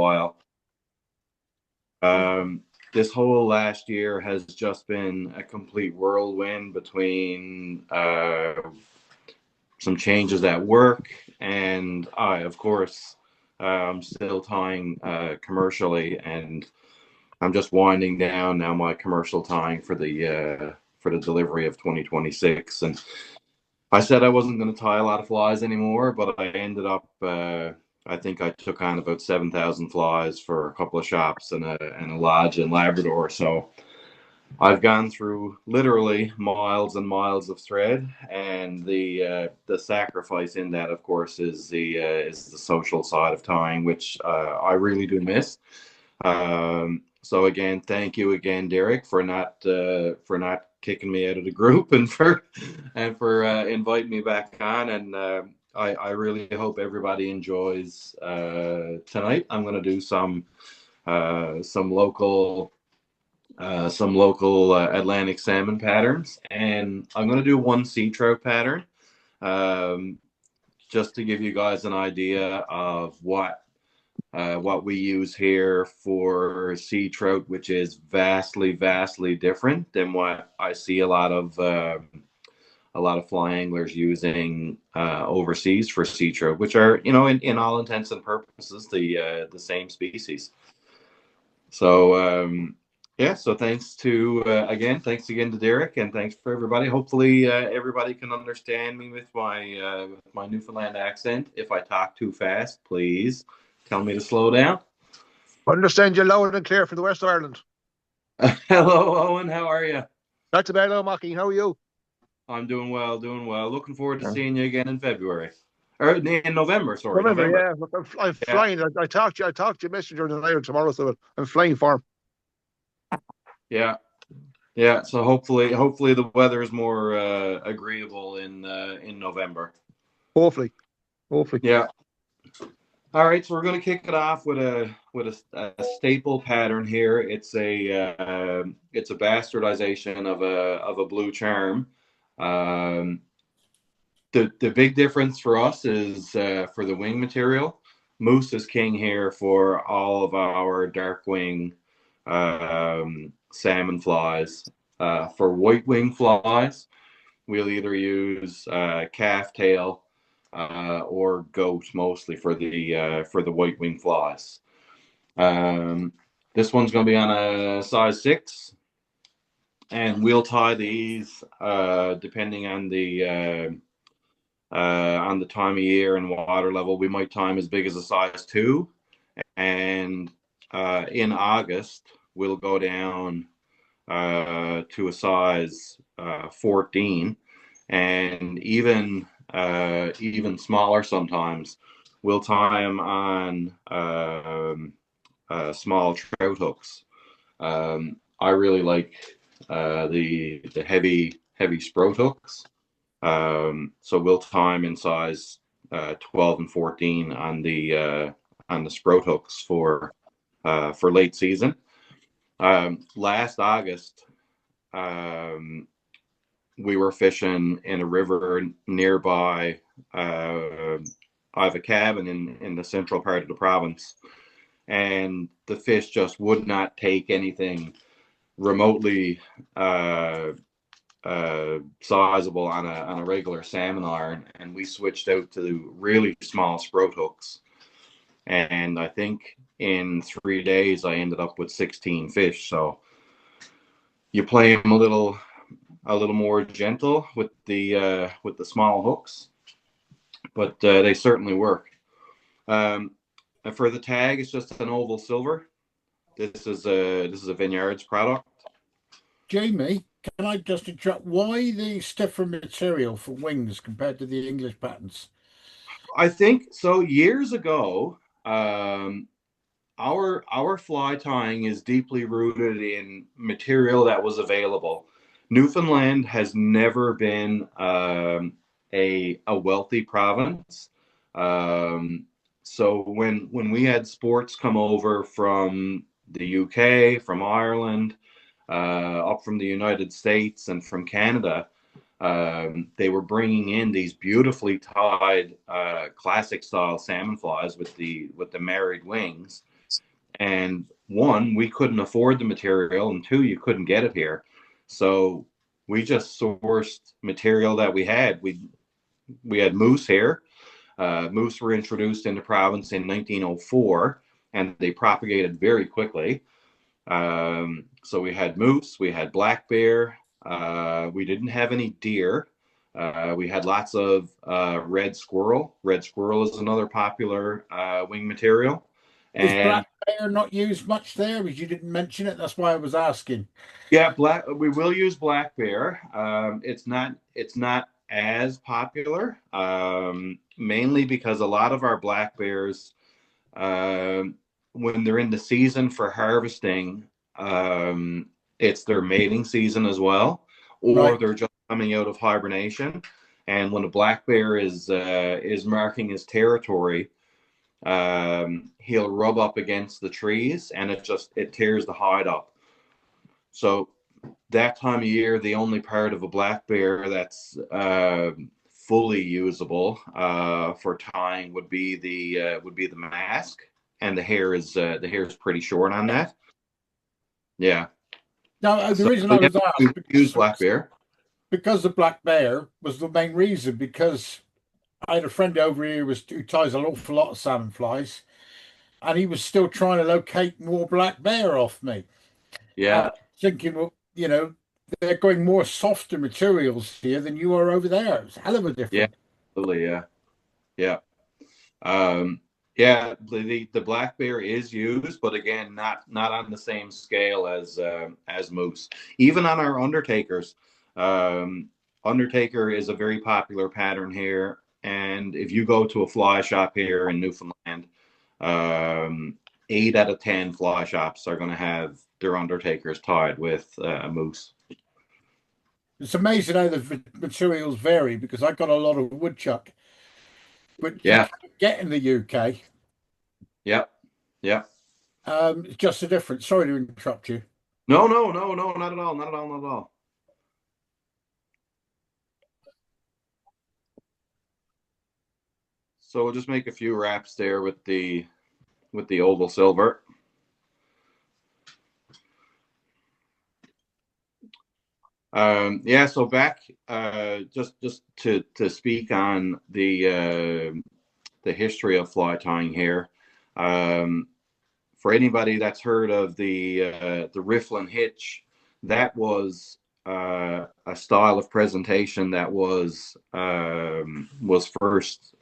while. This whole last year has just been a complete whirlwind between some changes at work, and of course, I'm still tying commercially, and I'm just winding down now my commercial tying for the delivery of 2026. And I said I wasn't going to tie a lot of flies anymore, but I ended up. I think I took on about 7,000 flies for a couple of shops and a lodge in Labrador. So I've gone through literally miles and miles of thread, and the sacrifice in that, of course, is the social side of tying, which I really do miss. So again, thank you again, Derek, for not kicking me out of the group and for inviting me back on. And I really hope everybody enjoys tonight. I'm going to do some local Atlantic salmon patterns, and I'm going to do one sea trout pattern, just to give you guys an idea of what we use here for sea trout, which is vastly different than what I see a lot of fly anglers using overseas for sea trout, which are, in all intents and purposes the same species. So yeah, so thanks again to Derek, and thanks for everybody. Hopefully everybody can understand me with my Newfoundland accent. If I talk too fast, please tell me to slow down. Understand you loud and clear from the west of Ireland. Hello, Owen. How are you? Not too bad, Mackie. How are you? I'm doing well. Looking forward to seeing you again in February. Or in November, sorry. November. Yeah. I'm flying. I talked to you messenger tonight or tomorrow, so I'm flying for him. Yeah. So hopefully the weather is more agreeable in November. Hopefully. Yeah. All right, so we're going to kick it off with a staple pattern here. It's a bastardization of a blue charm. The big difference for us is for the wing material. Moose is king here for all of our dark wing salmon flies. For white wing flies, we'll either use calf tail or goat mostly for the white wing flies. This one's going to be on a size 6, and we'll tie these depending on the time of year and water level. We might tie them as big as a size 2, and in August we'll go down to a size 14, and even smaller sometimes. We'll tie them on small trout hooks. I really like the heavy sprout hooks. So we'll tie them in size 12 and 14 on the sprout hooks for late season. Last August, we were fishing in a river nearby. I have a cabin in the central part of the province, and the fish just would not take anything remotely sizable on a regular salmon iron, and we switched out to really small sprout hooks. And I think in 3 days I ended up with 16 fish. So you play them a little more gentle with the small hooks, but they certainly work. And for the tag, it's just an oval silver. This is a Vineyards product. Jamie, can I just interrupt? Why the stiffer material for wings compared to the English patterns? I think so. Years ago, our fly tying is deeply rooted in material that was available. Newfoundland has never been a wealthy province. So when we had sports come over from the UK, from Ireland, up from the United States, and from Canada, they were bringing in these beautifully tied classic style salmon flies with the married wings, And one, we couldn't afford the material, and two, you couldn't get it here. So we just sourced material that we had. We had moose here. Moose were introduced in the province in 1904, and they propagated very quickly. So we had moose, we had black bear. We didn't have any deer. We had lots of red squirrel. Red squirrel is another popular wing material. Is And black bear not used much there? Because you didn't mention it. That's why I was asking. yeah, we will use black bear. It's not as popular, mainly because a lot of our black bears, when they're in the season for harvesting, it's their mating season as well, or Right. they're just coming out of hibernation. And when a black bear is marking his territory, he'll rub up against the trees, and it tears the hide up. So that time of year, the only part of a black bear that's fully usable for tying would be the mask, and the hair is pretty short on that. Yeah. Now, the So reason I yeah, was asked we use black bear. because the black bear was the main reason. Because I had a friend over here who ties an awful lot of salmon flies, and he was still trying to locate more black bear off me. Yeah. Thinking, well, they're going more softer materials here than you are over there. It's a hell of a Yeah. difference. Absolutely. Yeah. Yeah. Yeah. The black bear is used, but again, not on the same scale as moose. Even on our undertakers, undertaker is a very popular pattern here. And if you go to a fly shop here in Newfoundland, 8 out of 10 fly shops are going to have their undertakers tied with a moose. It's amazing how the materials vary because I got a lot of woodchuck, which you Yeah. can't get in the UK. Yep. Yep. It's just a difference. Sorry to interrupt you. No, no, no, no, not at all, not at all, not at all. So we'll just make a few wraps there with the oval silver. Yeah, so back just to speak on the history of fly tying here. For anybody that's heard of the riffle hitch, that was a style of presentation that was first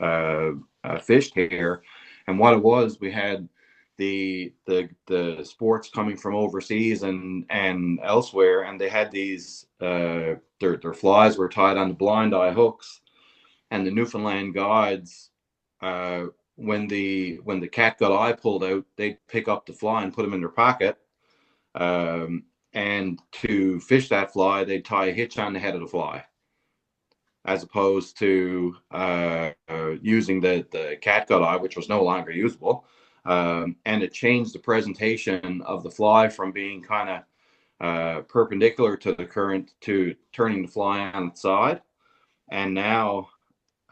fished here, and what it was, we had the sports coming from overseas and elsewhere, and they had these their flies were tied on the blind eye hooks, and the Newfoundland guides, when the catgut eye pulled out, they'd pick up the fly and put them in their pocket. And to fish that fly, they'd tie a hitch on the head of the fly, as opposed to using the catgut eye, which was no longer usable. And it changed the presentation of the fly from being kind of perpendicular to the current to turning the fly on its side. And now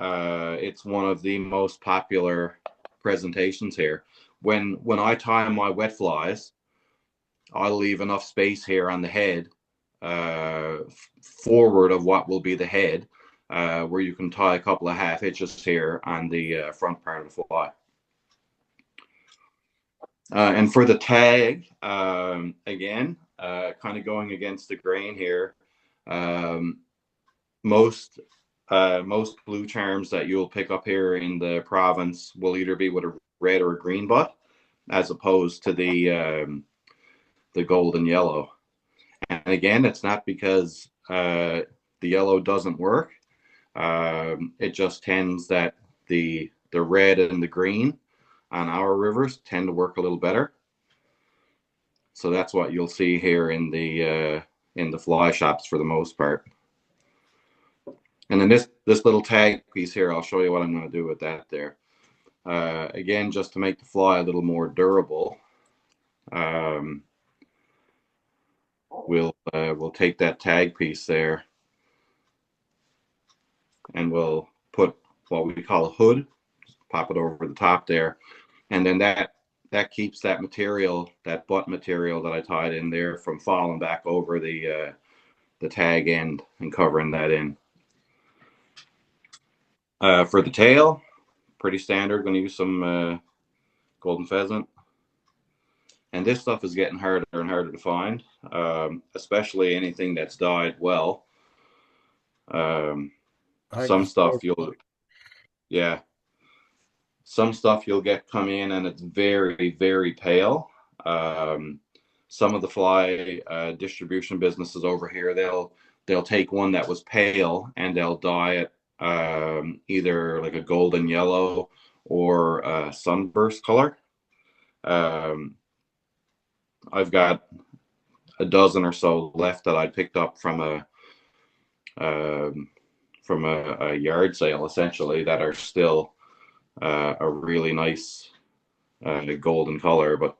it's one of the most popular presentations here. When I tie my wet flies, I'll leave enough space here on the head, forward of what will be the head, where you can tie a couple of half hitches here on the front part of the fly. And for the tag, again, kind of going against the grain here, most blue charms that you'll pick up here in the province will either be with a red or a green butt, as opposed to the gold and yellow. And again, it's not because the yellow doesn't work. It just tends that the red and the green on our rivers tend to work a little better. So that's what you'll see here in the fly shops for the most part. And then this little tag piece here, I'll show you what I'm going to do with that there. Again, just to make the fly a little more durable, we'll take that tag piece there, and we'll put what we call a hood, pop it over the top there, and then that that keeps that material, that butt material that I tied in there, from falling back over the tag end and covering that in. For the tail, pretty standard. Going to use some golden pheasant. And this stuff is getting harder and harder to find, especially anything that's dyed well. Some stuff some stuff you'll get come in and it's very, very pale. Some of the fly distribution businesses over here, they'll take one that was pale and they'll dye it either like a golden yellow or a sunburst color. I've got a dozen or so left that I picked up from a yard sale, essentially, that are still a really nice golden color, but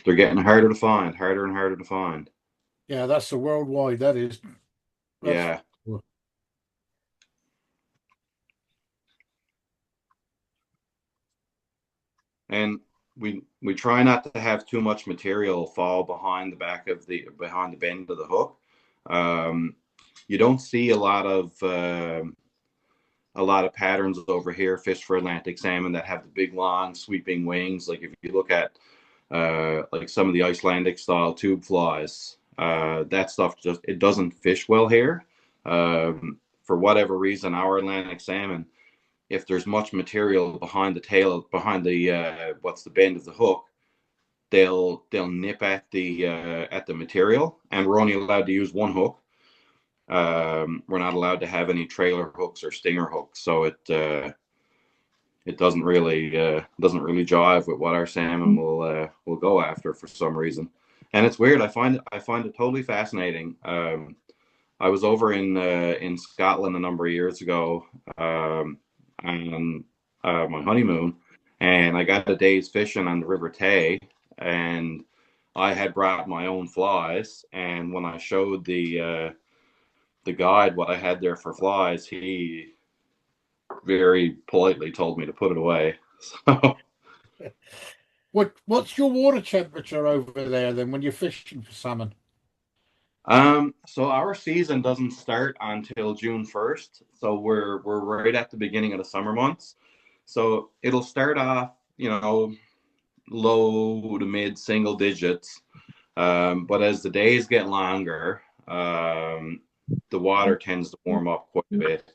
they're getting harder and harder to find. Yeah, that's the worldwide. That is. Yeah. And we try not to have too much material fall behind the bend of the hook. You don't see a lot of patterns over here fished for Atlantic salmon that have the big long sweeping wings. Like if you look at like some of the Icelandic style tube flies, that stuff it doesn't fish well here. For whatever reason, our Atlantic salmon, if there's much material behind the tail, behind the what's the bend of the hook, they'll nip at the material, and we're only allowed to use one hook. We're not allowed to have any trailer hooks or stinger hooks, so it doesn't really jive with what our salmon will go after for some reason. And it's weird. I find it totally fascinating. I was over in Scotland a number of years ago on my honeymoon, and I got a day's fishing on the River Tay, and I had brought my own flies. And when I showed the guide what I had there for flies, he very politely told me to put it away. So, what's your water temperature over there then when you're fishing for salmon? So our season doesn't start until June 1st. So we're right at the beginning of the summer months. So it'll start off, low to mid single digits. But as the days get longer, the water tends to warm up quite a bit.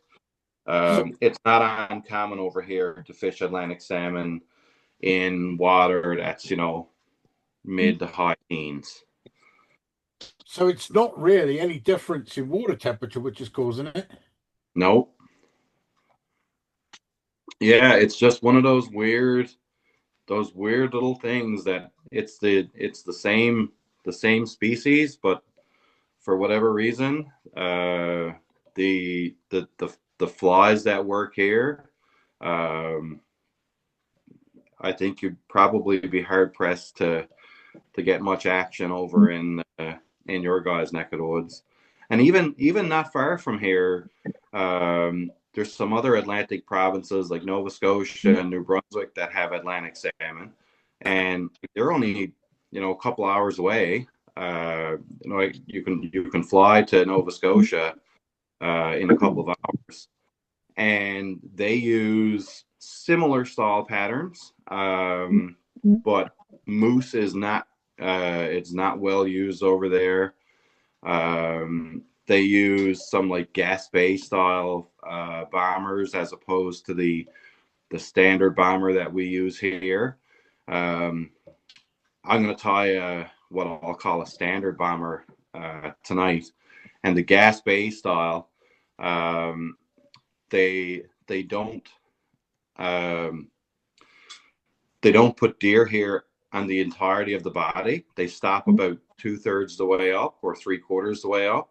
It's not uncommon over here to fish Atlantic salmon in water that's, mid to high teens. So it's not really any difference in water temperature which is causing it? Nope. Yeah, it's just one of those weird little things that it's the same species, but for whatever reason, the flies that work here, I think you'd probably be hard pressed to get much action over in your guys' neck of the woods. And even not far from here, there's some other Atlantic provinces like Nova Scotia and New Brunswick that have Atlantic salmon, and they're only a couple hours away. You can fly to Nova Scotia in a couple of hours, and they use similar stall patterns, but moose is not it's not well used over there. They use some like Gaspé style bombers as opposed to the standard bomber that we use here. I'm going to tie what I'll call a standard bomber tonight, and the Gaspé style. They don't put deer here on the entirety of the body. They stop about 2/3 the way up or 3/4 the way up,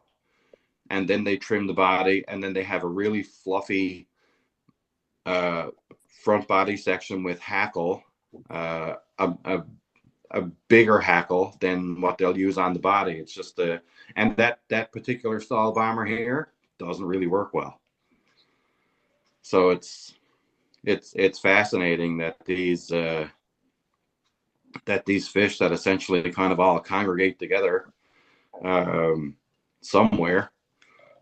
and then they trim the body, and then they have a really fluffy front body section with hackle, a bigger hackle than what they'll use on the body. It's just and that particular style bomber here doesn't really work well. So it's fascinating that these that these fish that essentially kind of all congregate together somewhere,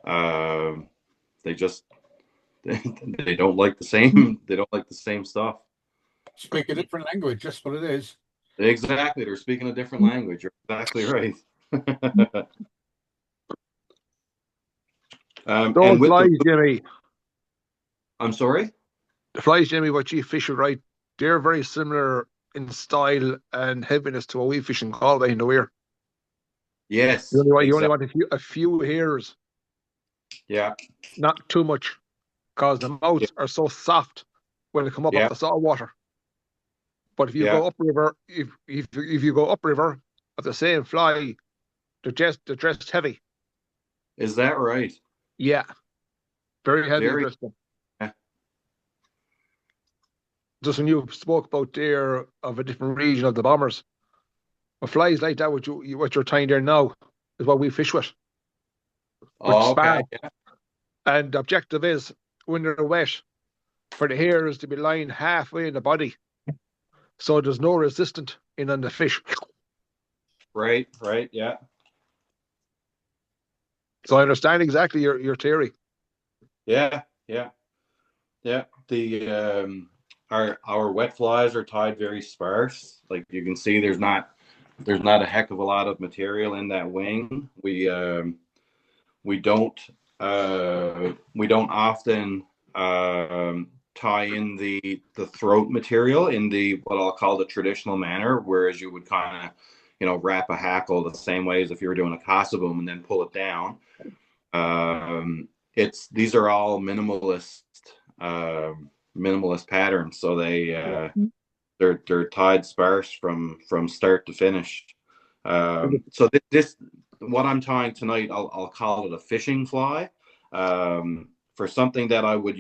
they just they don't like the same stuff. Speak a different language, that's what it is. Exactly, they're speaking a different language. You're exactly right. Those flies, Jimmy. I'm sorry? The flies, Jimmy, what you fish with, right? They're very similar in style and heaviness to what we fish in Galway in the weir. Yes. You only want a few hairs. Yeah. Not too much, because the mouths are so soft when they come up off the salt water. But if you go upriver, if you go upriver of the same fly, they're just heavy. Is that right? Yeah. Very heavy, Bristol. Yeah. Just when you spoke about there of a different region of the bombers, but flies like that, what you're tying there now, is what we fish with. Oh, okay. Yeah. And the objective is, when they're wet, for the hairs to be lying halfway in the body, so there's no resistance in on the fish. Right, yeah. So I understand exactly your theory. Yeah. The our wet flies are tied very sparse. Like you can see, there's not a heck of a lot of material in that wing. We don't often tie in the throat material in the what I'll call the traditional manner, whereas you would kind of wrap a hackle the same way as if you were doing a casa boom and then pull it down. These are all minimalist patterns, so they're tied sparse from start to finish. So this what I'm tying tonight, I'll call it a fishing fly. For something that I would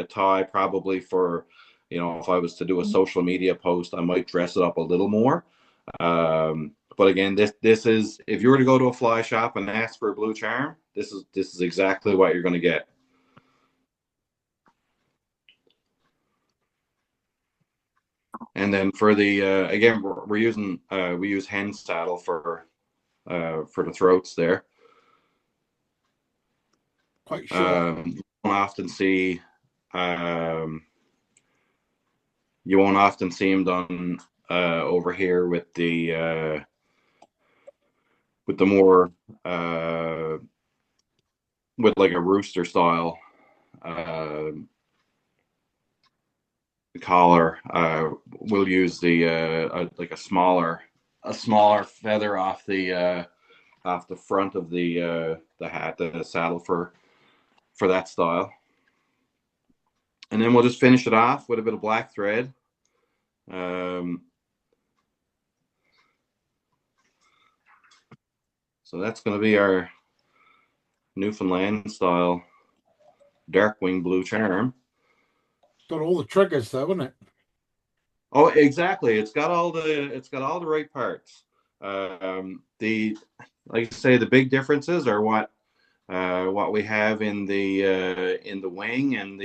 tie probably for, if I was to do a social media post, I might dress it up a little more. But again, this is, if you were to go to a fly shop and ask for a blue charm, this is exactly what you're going to get. And then for the again, we use hen saddle for the throats there. Quite sure. You won't often see them done over here with the more with like a rooster style collar. We'll use the like a smaller feather off the front of the hat, the saddle for that style. And then we'll just finish it off with a bit of black thread. So that's going to be our Newfoundland style dark-wing blue charm. Got all the triggers though, isn't it? Oh, exactly. It's got all the right parts. Like I say, the big differences are what we have in the wing, and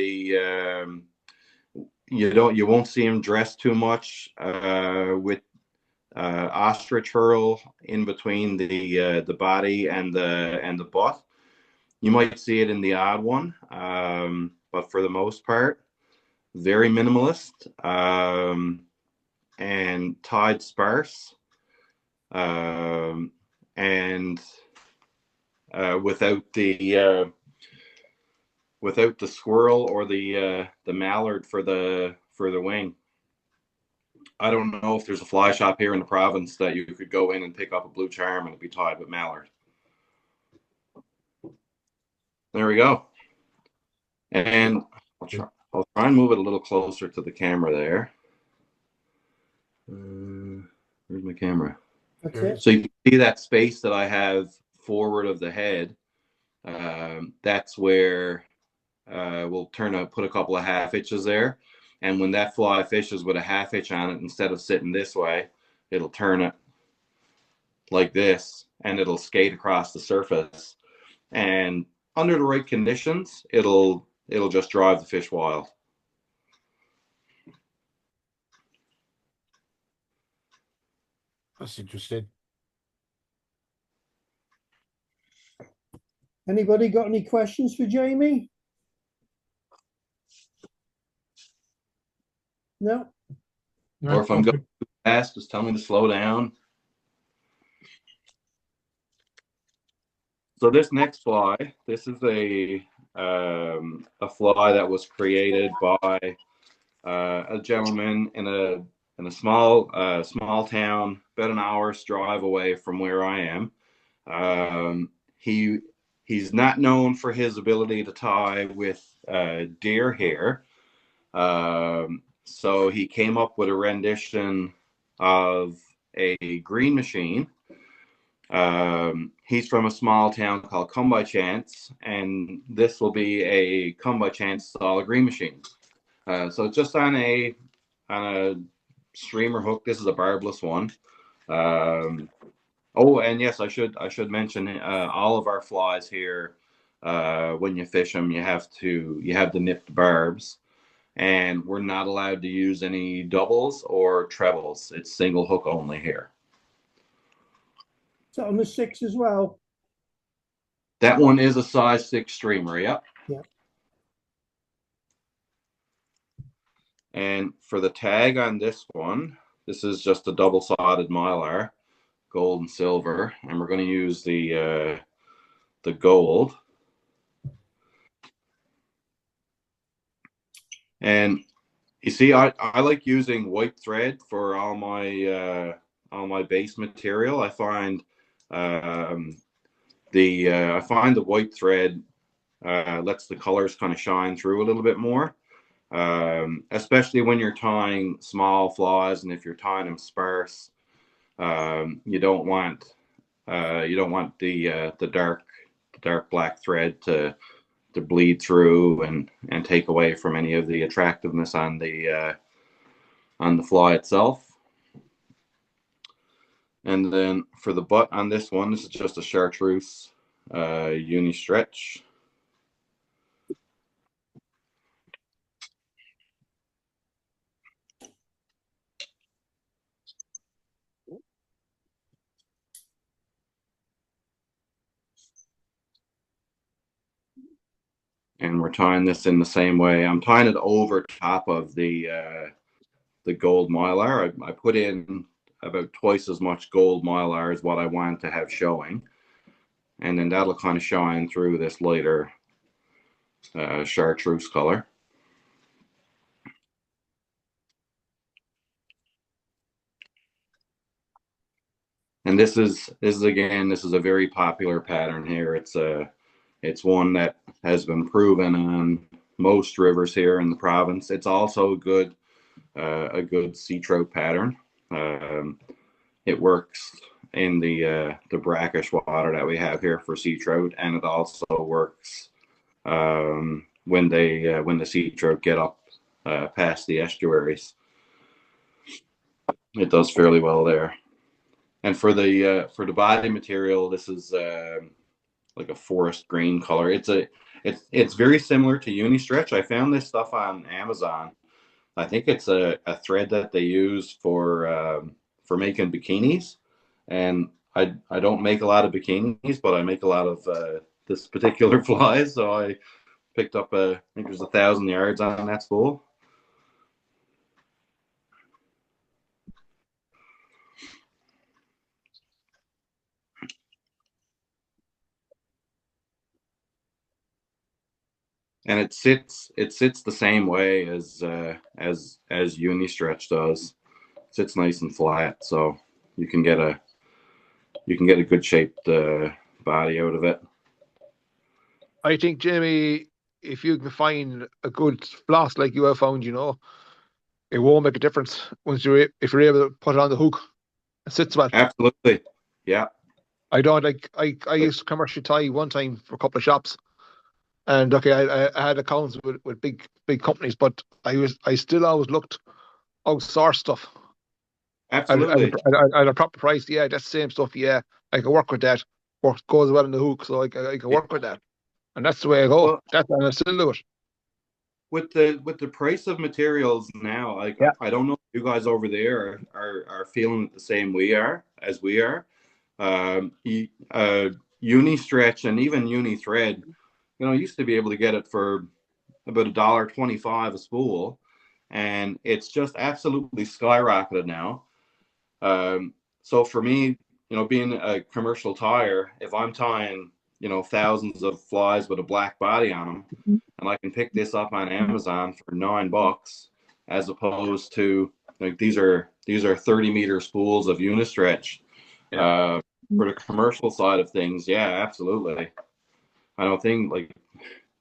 you won't see him dressed too much with ostrich herl in between the body and the butt. You might see it in the odd one, but for the most part, very minimalist and tied sparse, and without the swirl or the mallard for the wing. I don't know if there's a fly shop here in the province that you could go in and pick up a blue charm and it'd be tied with mallard. There we go. And I'll try and move it a little closer to the camera there. Where's my camera? Okay. So you can see that space that I have forward of the head. That's where we'll put a couple of half hitches there. And when that fly fishes with a half hitch on it, instead of sitting this way, it'll turn it like this, and it'll skate across the surface. And under the right conditions, it'll just drive the fish wild. That's interesting. Anybody got any questions for Jamie? No? Or if I'm going too fast, just tell me to slow down. So this next fly, this is a fly that was created by a gentleman in a small town, about an hour's drive away from where I am. He's not known for his ability to tie with deer hair. So he came up with a rendition of a green machine. He's from a small town called Comebychance, and this will be a Comebychance style green machine. So it's just on a streamer hook. This is a barbless one. Oh, and yes, I should mention all of our flies here. When you fish them, you have the nipped barbs. And we're not allowed to use any doubles or trebles. It's single hook only here. Is that on the 6 as well? That one is a size 6 streamer, yep. Yeah. And for the tag on this one, this is just a double-sided mylar, gold and silver, and we're going to use the gold. And you see, I like using white thread for all my base material. I find the white thread lets the colors kind of shine through a little bit more, especially when you're tying small flies, and if you're tying them sparse, you don't want the dark black thread to bleed through and take away from any of the attractiveness on the fly itself. And then for the butt on this one, this is just a chartreuse uni stretch. And we're tying this in the same way. I'm tying it over top of the gold mylar. I put in about twice as much gold mylar as what I want to have showing, and then that'll kind of shine through this lighter chartreuse color. And this is a very popular pattern here. It's one that has been proven on most rivers here in the province. It's also a good sea trout pattern. It works in the brackish water that we have here for sea trout, and it also works when the sea trout get up past the estuaries. It does fairly well there. And for the body material, this is like a forest green color. It's very similar to uni stretch. I found this stuff on Amazon. I think it's a thread that they use for making bikinis. And I don't make a lot of bikinis, but I make a lot of this particular fly. So I picked up I think there's 1,000 yards on that spool. And it sits the same way as uni stretch does. It sits nice and flat, so you can get a good shaped body out of it. I think, Jamie, if you can find a good floss like you have found, it won't make a difference if you're able to put it on the hook. It sits well. Absolutely, yeah. I don't like. I used to commercial tie one time for a couple of shops. And okay, I had accounts with big companies, but I still always looked outsourced stuff. Absolutely. At a proper price, yeah, that's the same stuff. Yeah, I can work with that. Goes well in the hook, so I can work with that, and that's the way I go. Well, and I still do it. With the price of materials now, I don't know if you guys over there are feeling it the same we are. Uni stretch and even uni thread, used to be able to get it for about $1.25 a spool, and it's just absolutely skyrocketed now. So for me, being a commercial tyer, if I'm tying, thousands of flies with a black body on them, and I can pick this up on Amazon for $9, as opposed to like these are 30-meter spools of unistretch. For the commercial side of things, yeah, absolutely. I don't think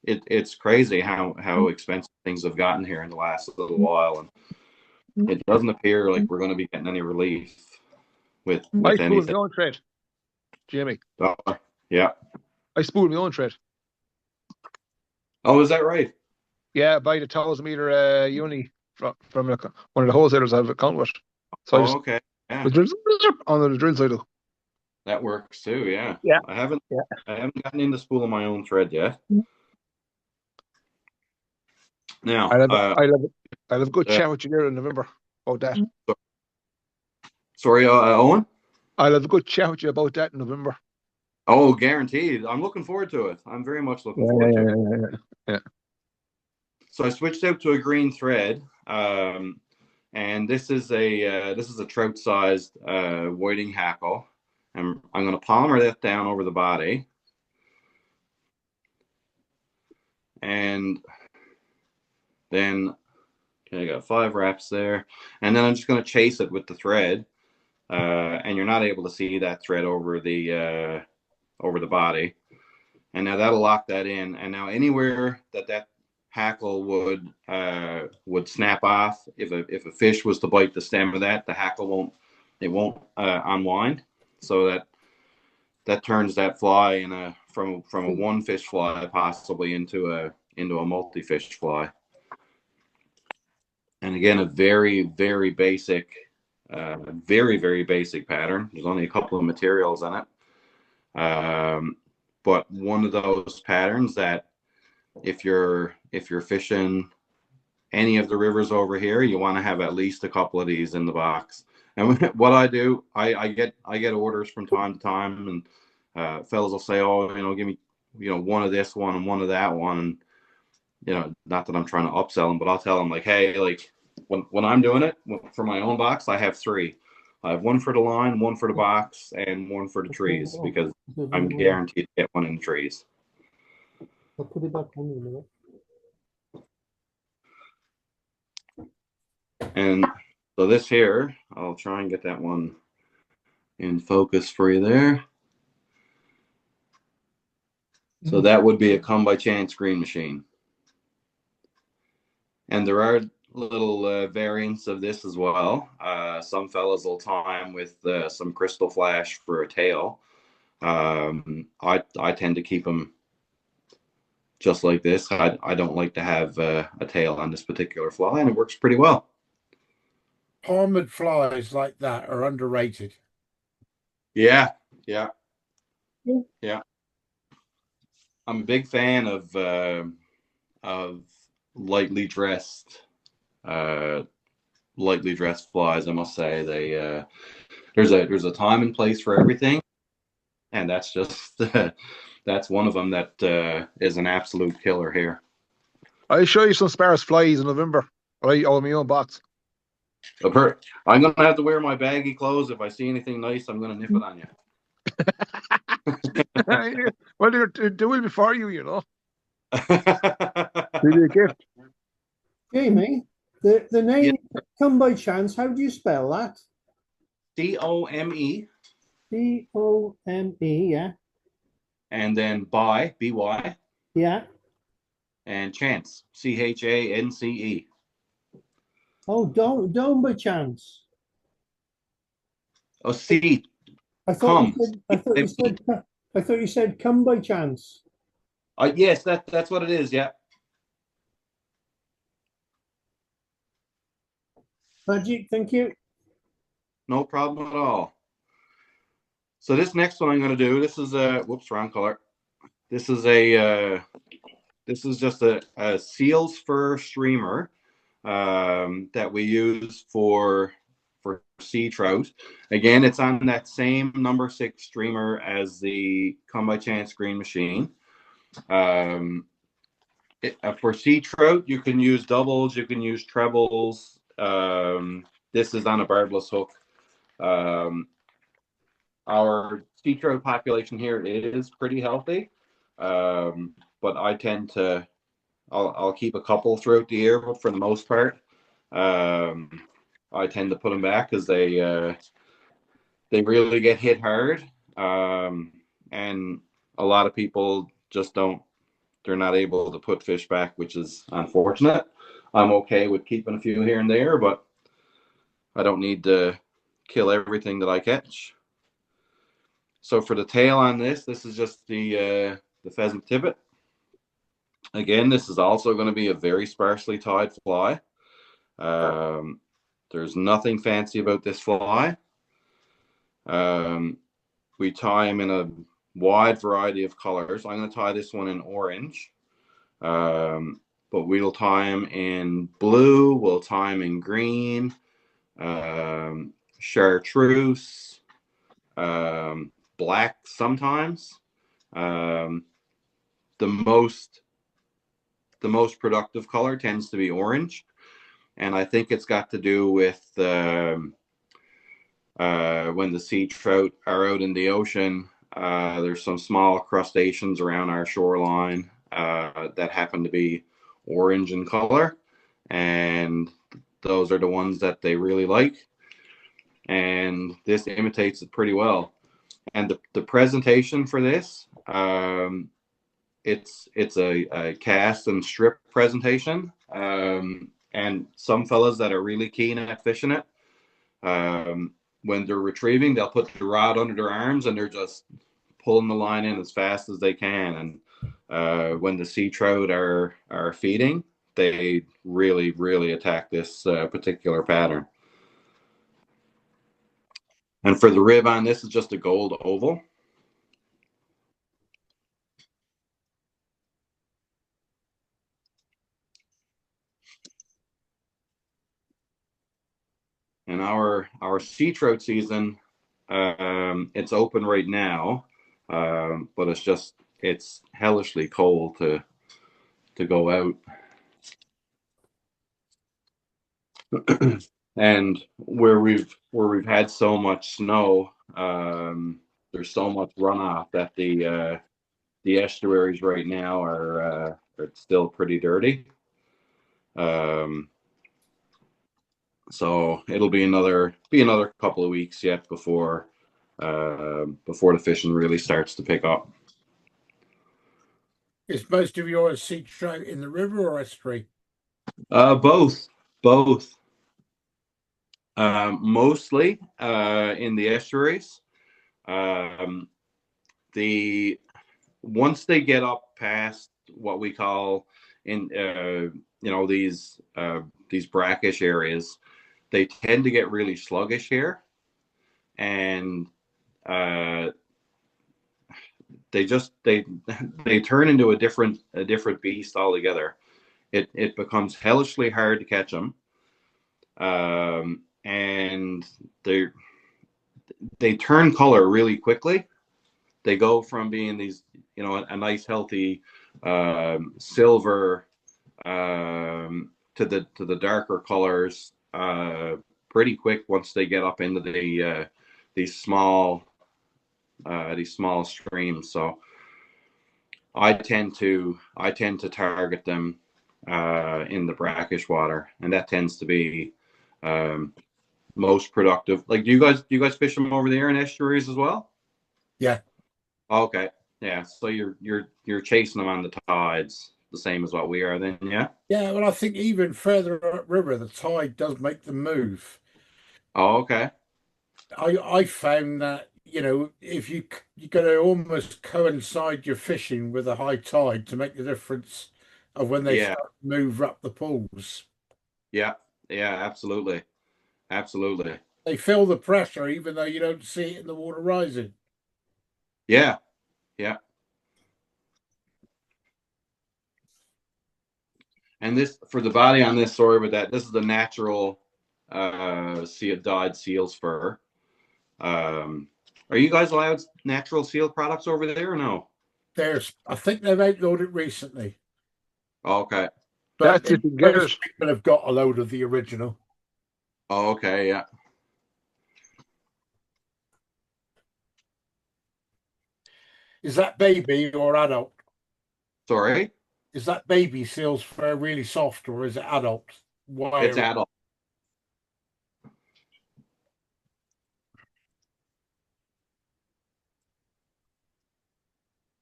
it's crazy how expensive things have gotten here in the last little while, and it doesn't appear like we're going to be getting any relief with I spool anything. my own thread, Jamie. Yeah. I spool my own thread. Oh, is that right? Yeah, I buy the 1,000-meter uni from one of the wholesalers I have account with. So okay. Yeah. On the drill side. That works too. Yeah. Yeah. I haven't gotten into spooling my own thread yet. Now, I'll have a good chat with you there in November about that. Sorry, Owen? I'll have a good chat with you about that in November. Oh, guaranteed. I'm looking forward to it. I'm very much looking forward to it. Yeah. So I switched out to a green thread, and this is a trout-sized whiting hackle, and I'm going to polymer that down over the body, and then I got 5 wraps there, and then I'm just going to chase it with the thread, and you're not able to see that thread over the body, and now that'll lock that in. And now anywhere that hackle would snap off, if a fish was to bite the stem of that, the hackle won't unwind, so that turns that fly from a one fish fly possibly into a multi-fish fly. And again, a very, very basic, very, very basic pattern. There's only a couple of materials in it. But one of those patterns that if you're fishing any of the rivers over here, you want to have at least a couple of these in the box. And what I do, I get orders from time to time, and fellas will say, "Oh, give me, one of this one and one of that one." And, not that I'm trying to upsell them, but I'll tell them like, "Hey, like when I'm doing it for my own box, I have 3. I have one for the line, one for the box, and one for the trees, because I'm guaranteed to get one in the trees." I'll put it back on in a minute. And so this here, I'll try and get that one in focus for you there. So that would be a Comebychance Green Machine. And there are little variants of this as well. Some fellas will tie them with some crystal flash for a tail. I tend to keep them just like this. I don't like to have a tail on this particular fly, and it works pretty well. Armored flies like that are underrated. Yeah. I'm a big fan of lightly dressed flies. I must say, there's a time and place for everything, and that's just that's one of them that is an absolute killer here. I'll show you some sparse flies in November. Right, out of my own box. I'm gonna have to wear my baggy clothes. If I see anything nice, I'm gonna nip it on you. Well, they're doing it for you, Really a gift. Jamie, the name Comebychance, how do you spell that? Come. Come, yeah. And then by, Yeah. And chance, Chance. Oh, don't by chance. Oh, see. I thought you said come by chance. Yes, that's what it is. Yeah. Magic, thank you. No problem at all. So this next one I'm going to do, this is wrong color. This is just a seal's fur streamer. that we use for sea trout. Again, it's on that same number 6 streamer as the Comebychance Green Machine. For sea trout, you can use doubles, you can use trebles. This is on a barbless hook. Our sea trout population here is pretty healthy, but I tend to, I'll keep a couple throughout the year, but for the most part, I tend to put them back because they really get hit hard, and a lot of people just don't. They're not able to put fish back, which is unfortunate. I'm okay with keeping a few here and there, but I don't need to kill everything that I catch. So for the tail on this is just the pheasant tippet. Again, this is also going to be a very sparsely tied fly. There's nothing fancy about this fly. We tie him in a wide variety of colors. I'm going to tie this one in orange, but we'll tie him in blue. We'll tie him in green, chartreuse, black sometimes. The most productive color tends to be orange, and I think it's got to do with when the sea trout are out in the ocean. There's some small crustaceans around our shoreline that happen to be orange in color, and those are the ones that they really like, and this imitates it pretty well. And the presentation for this, it's a cast and strip presentation, and some fellas that are really keen at fishing it, when they're retrieving, they'll put the rod under their arms and they're just pulling the line in as fast as they can. And when the sea trout are feeding, they really attack this particular pattern. And for the rib on this is just a gold oval. And our sea trout season, it's open right now, but it's hellishly cold to go out. And where we've had so much snow, there's so much runoff that the estuaries right now are still pretty dirty. So it'll be another couple of weeks yet before the fishing really starts to pick up. Is most of your sea trout in the river or estuary? Both. Mostly in the estuaries. Once they get up past what we call in these brackish areas, they tend to get really sluggish here, and they turn into a different beast altogether. It becomes hellishly hard to catch them, and they turn color really quickly. They go from being these, a nice healthy silver to the darker colors pretty quick once they get up into these small streams. So I tend to target them in the brackish water, and that tends to be most productive. Like, do you guys fish them over there in estuaries as well? Yeah. Okay. Yeah. So you're chasing them on the tides, the same as what we are then, yeah? Yeah, well, I think even further upriver, the tide does make them move. Oh, okay. I found that, if you got to almost coincide your fishing with a high tide to make the difference of when they start to move up the pools. Yeah, absolutely. They feel the pressure even though you don't see it in the water rising. Yeah. And this, for the body on this, sorry about that, this is the natural dyed seal's fur. Are you guys allowed natural seal products over there or no? I think they've outlawed it recently. Oh, okay. But That's if you get it. people have got a load of the original. Oh, okay, yeah. Is that baby or adult? Sorry? Is that baby seal's fur really soft, or is it adult? It's adult.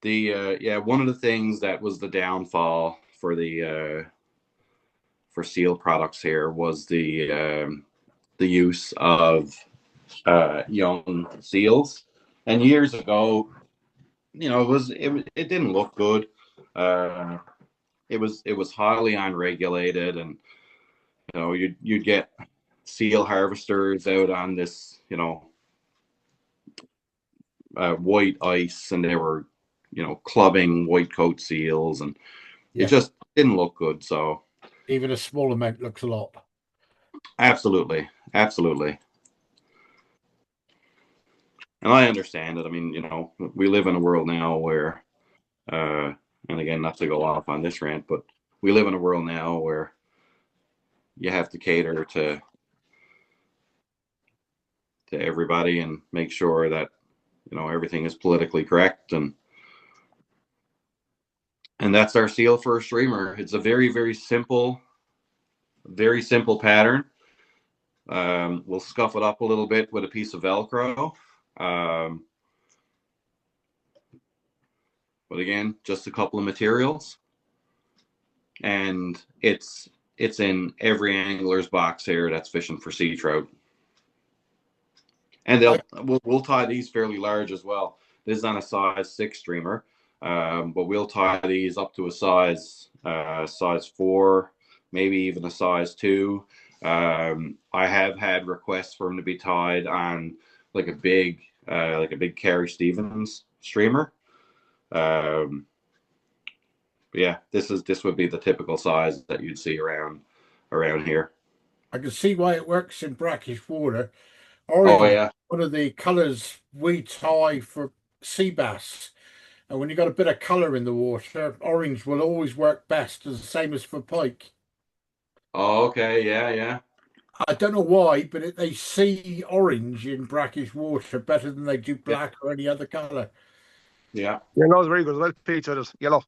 One of the things that was the downfall for the for seal products here was the use of young seals. And years ago, you know, it didn't look good. It was highly unregulated, and you know, you'd get seal harvesters out on this, you know, white ice, and they were, you know, clubbing white coat seals, and it just didn't look good. So even a small amount looks a lot. Absolutely. And I understand it. I mean, you know, we live in a world now where, and again, not to go off on this rant, but we live in a world now where you have to cater to everybody and make sure that, you know, everything is politically correct. And that's our seal fur streamer. It's a very, very simple pattern. We'll scuff it up a little bit with a piece of Velcro. But again, just a couple of materials, and it's in every angler's box here that's fishing for sea trout. And we'll tie these fairly large as well. This is on a size 6 streamer, but we'll tie these up to a size 4, maybe even a size 2. I have had requests for them to be tied on like a big Carrie Stevens streamer. Yeah, this would be the typical size that you'd see around here. I can see why it works in brackish water. Oh yeah, one of the colours we tie for sea bass, and when you got a bit of colour in the water, orange will always work best, as the same as for pike. Oh, okay, yeah. I don't know why, but they see orange in brackish water better than they do black or any other colour. Yeah. Yeah, no, it's very good. Well, pizza is yellow.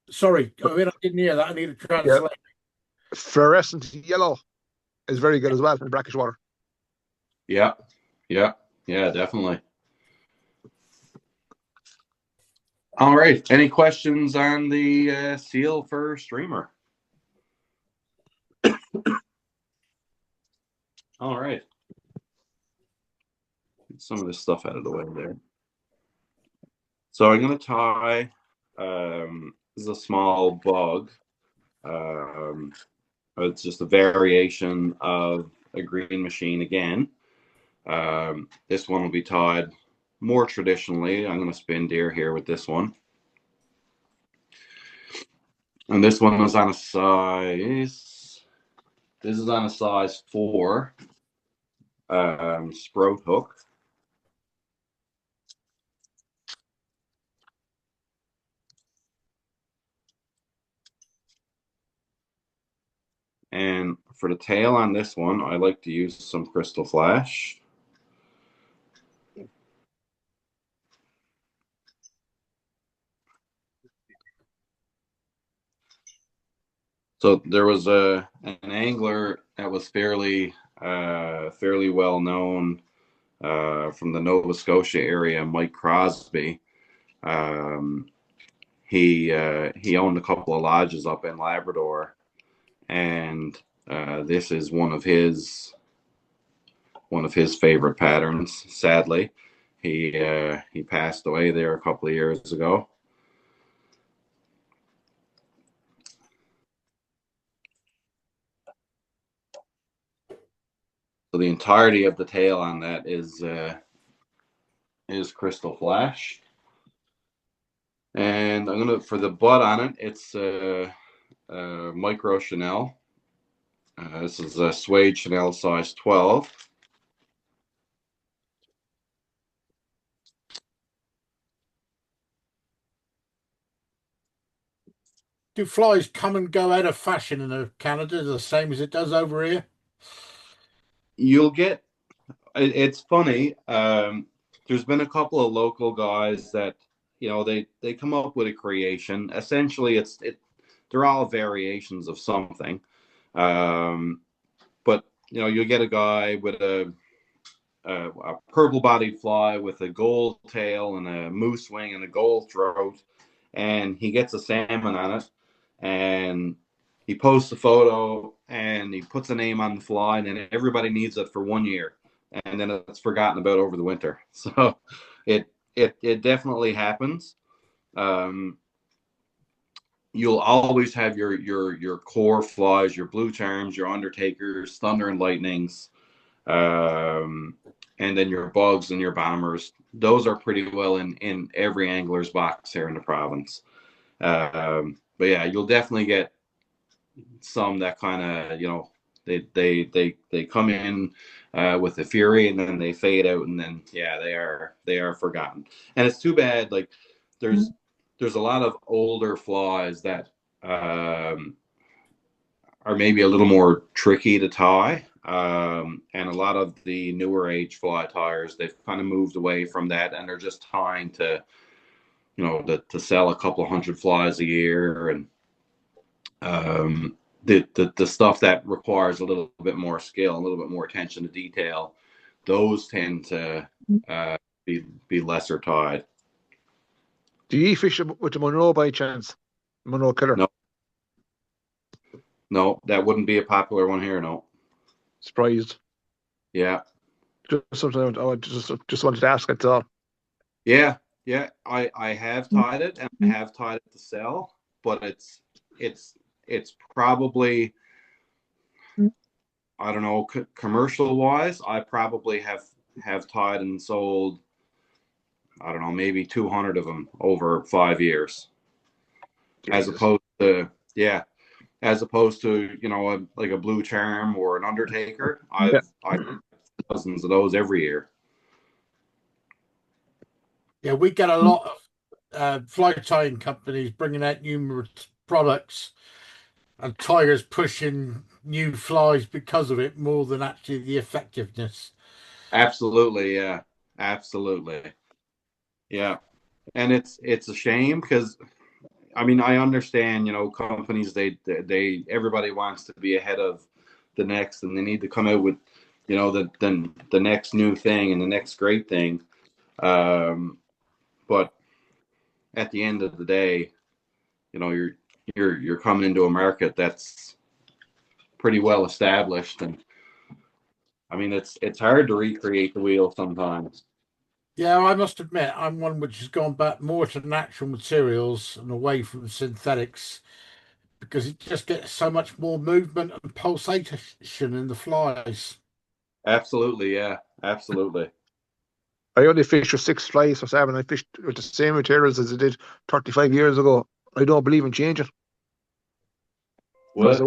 Sorry, I didn't hear that. I need to translate. Yeah. Fluorescent yellow is very good as well in brackish water. Yeah, definitely. All right. Any questions on the seal fur streamer? All right. Get some of this stuff out of the way there. So I'm going to tie, this is a small bug. It's just a variation of a green machine again. This one will be tied more traditionally. I'm going to spin deer here with this one. And this one is on a size, this is on a size 4 Sprout hook. And for the tail on this one, I like to use some Crystal Flash. So there was an angler that was fairly well known from the Nova Scotia area, Mike Crosbie. He owned a couple of lodges up in Labrador, and this is one of his favorite patterns. Sadly, he passed away there a couple of years ago. So the entirety of the tail on that is Crystal Flash. And I'm gonna, for the butt on it, micro Chanel. This is a suede Chanel size 12. Do flies come and go out of fashion in Canada the same as it does over here? You'll get, it's funny. There's been a couple of local guys that, they come up with a creation. Essentially, they're all variations of something. But you'll get a guy with a purple-bodied fly with a gold tail and a moose wing and a gold throat, and he gets a salmon on it, and he posts a photo and he puts a name on the fly, and then everybody needs it for 1 year, and then it's forgotten about over the winter. So it definitely happens. You'll always have your core flies, your blue charms, your undertakers, thunder and lightnings, and then your bugs and your bombers. Those are pretty well in every angler's box here in the province. But yeah, you'll definitely get some that kind of, they come in with the fury, and then they fade out, and then yeah, they are forgotten. And it's too bad. Like there's a lot of older flies that are maybe a little more tricky to tie. And a lot of the newer age fly tires, they've kind of moved away from that, and they're just tying to, to sell a couple of hundred flies a year. And the stuff that requires a little bit more skill, a little bit more attention to detail, those tend to be lesser tied. Do you fish with the Monroe by chance? Monroe killer? No, that wouldn't be a popular one here. No. Surprised. Yeah. Just something I just wanted to ask. That's all. Yeah. I have tied it, and I have tied it to sell, but it's probably, I don't know, commercial wise, I probably have tied and sold, I don't know, maybe 200 of them over 5 years. Jesus. As opposed to like a blue charm or an undertaker. I've dozens of those every year. Yeah, we get a lot of fly tying companies bringing out numerous products, and tigers pushing new flies because of it more than actually the effectiveness. Absolutely, yeah, absolutely, yeah. And it's a shame because, I mean, I understand, companies, they everybody wants to be ahead of the next, and they need to come out with, the next new thing and the next great thing. But at the end of the day, you're coming into a market that's pretty well established, and I mean, it's hard to recreate the wheel sometimes. Yeah, I must admit, I'm one which has gone back more to natural materials and away from synthetics, because it just gets so much more movement and pulsation in the flies. Absolutely, yeah, absolutely. I only fished with 6 flies for salmon. I fished with the same materials as I did 35 years ago. I don't believe in changing. Well, if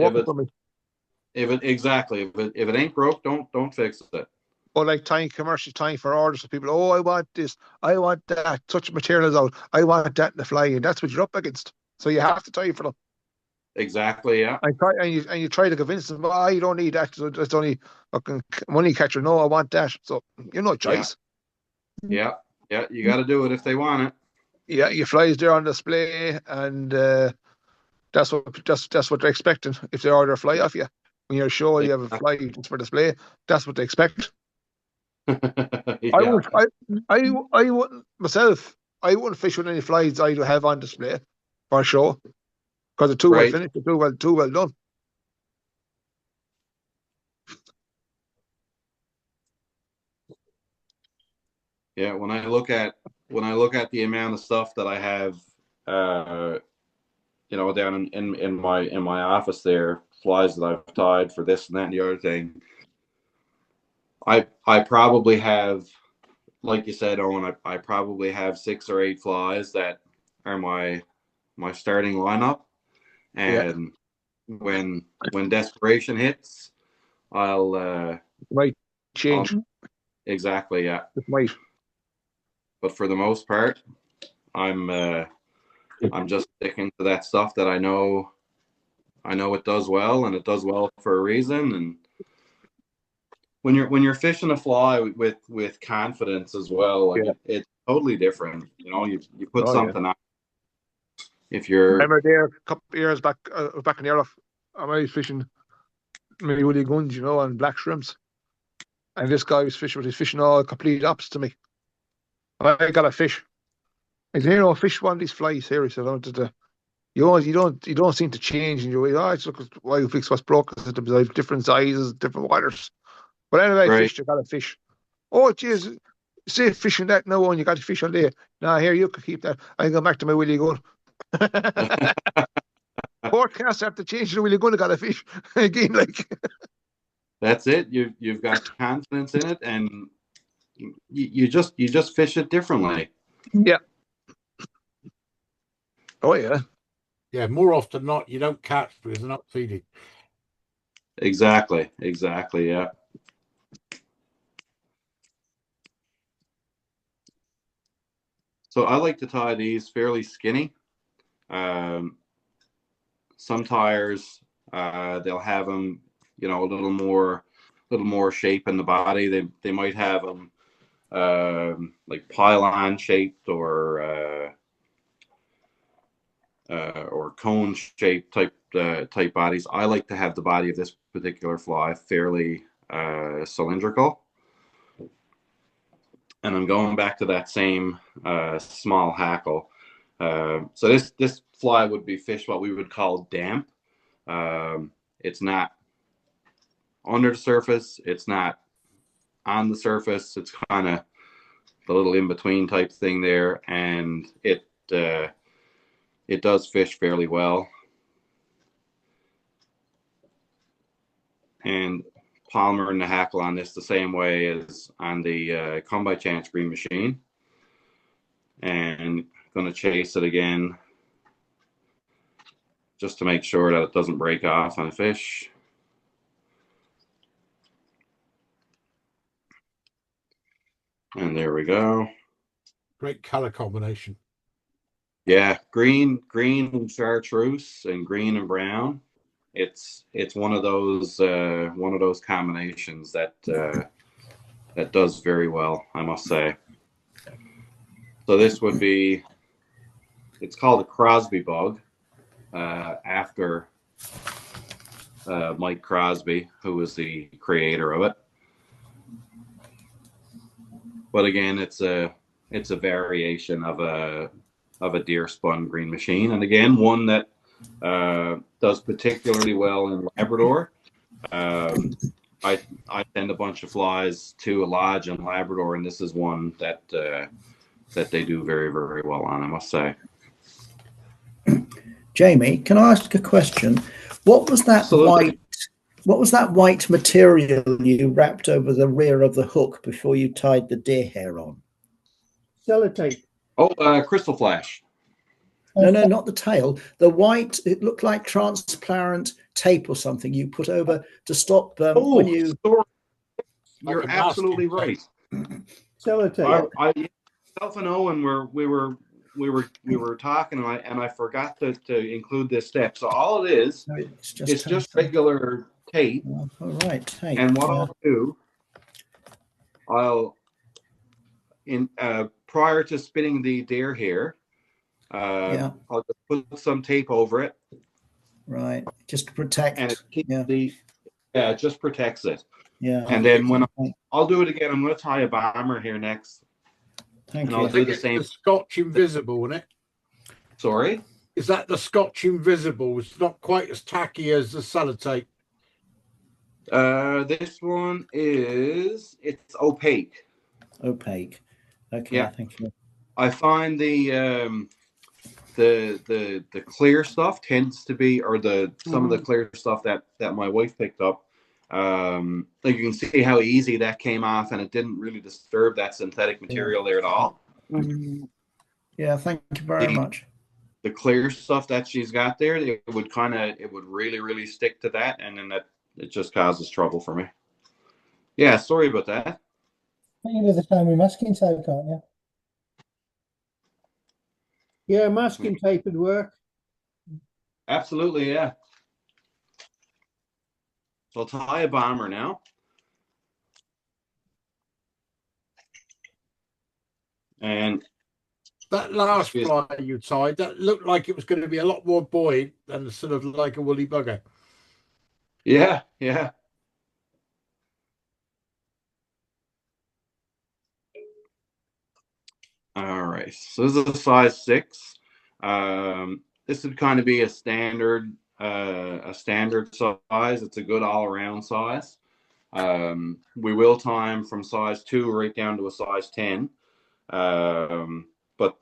it ain't broke, don't fix it. Or like commercial tying for orders for people. Oh, I want this, I want that. Such materials out. I want that in the fly, and that's what you're up against. So you have to tie for them. Exactly, yeah. And you try to convince them, oh, you don't need that. It's only fucking money catcher. No, I want that. So you're no choice. Yeah. You got to do it if they want it. Yeah, your flies there on display, and that's what they're expecting. If they order a fly off you, when you're sure you have a fly just for display, that's what they expect. Yeah. I wouldn't myself. I wouldn't fish with any flies I have on display for sure, because they're too well finished, they're too well done. Yeah, when I look at the amount of stuff that I have, down in my office there, flies that I've tied for this and that and the other thing, I probably have, like you said, Owen, I probably have 6 or 8 flies that are my starting lineup, and when desperation hits, I'll might change. Exactly, yeah. It might. But for the most part, I'm just sticking to that stuff that I know it does well, and it does well for a reason. And when you're fishing a fly with confidence as well, like it's totally different. You know, you put something on. If you're, remember there a couple of years back, back in the Earth, I was fishing many woolly guns, you know, and black shrimps, and this guy was fishing, but he's fishing all complete opposite to me. I got a fish. I said, you know, fish one of these flies here. He said, you don't seem to change, and you're it's look why you fix what's broke. I said, I have different sizes, different waters. But anyway, right. fished. I got a fish. Oh, jeez, say fishing that now, and you got a fish on there. Now here you can keep that. I go back to my willy gun. Forecast after changing the willy gun, I got a fish again. Like that's it. You've got confidence in it, and you just fish it differently. Yeah. Oh yeah. Yeah. More often than not, you don't catch because they're not feeding. Exactly. Yeah. So I like to tie these fairly skinny. Some tires, they'll have them, you know, a little more shape in the body. They might have them like pylon shaped or cone shaped type bodies. I like to have the body of this particular fly fairly cylindrical. And I'm going back to that same small hackle. So this fly would be fished what we would call damp. It's not under the surface. It's not on the surface. It's kind of the little in-between type thing there. And it does fish fairly well. And Palmer and the hackle on this the same way as on the Comebychance Green Machine. And going to chase it again just to make sure that it doesn't break off on a fish. And there we go. Great color combination. Yeah, green and chartreuse and green and brown. It's one of those combinations that does very well, I must say. So this would be, it's called a Crosbie Bug, after Mike Crosbie, who was the creator of it. But again, it's a variation of a deer spun green machine, and again, one that does particularly well in Labrador. I send a bunch of flies to a lodge in Labrador, and this is one that they do very, very well on, I must say. Jamie, can I ask a question? What was that Absolutely. What was that white material you wrapped over the rear of the hook before you tied the deer hair on? Sellotape. Oh, crystal flash. No, not the tail. The white, it looked like transparent tape or something you put over to stop when you... You're like absolutely right. Sellotape. Myself and Owen we were talking, and I forgot to include this step. So all it is, it's just regular tape. Oh, all right, tape. And what I'll do, prior to spinning the deer hair, I'll just put some tape over it. Right, just to protect. And it keeps it just protects it. Yeah. And then when I'll do it again, I'm going to tie a bomber here next. Thank you. I'll do the same. The Scotch Invisible, isn't it? Sorry? Is that the Scotch Invisible? It's not quite as tacky as the sellotape. This one it's opaque. Opaque. Okay, yeah. Thank you. I find the clear stuff tends to be, or some of the clear stuff that my wife picked up. Like you can see how easy that came off, and it didn't really disturb that synthetic material there at all. Yeah, thank you very much. the clear stuff that she's got there, it would really stick to that, and then it just causes trouble for me. Yeah, sorry about that. You can do the same with masking tape, can't you? Yeah, masking tape would work. Absolutely, yeah. So I'll tie a bomber now. And that last fly you tied, that looked like it was going to be a lot more buoyant than sort of like a woolly bugger. Yeah, yeah. All right, so this is a size 6. This would kind of be a standard size. It's a good all-around size. We will time from size 2 right down to a size 10. But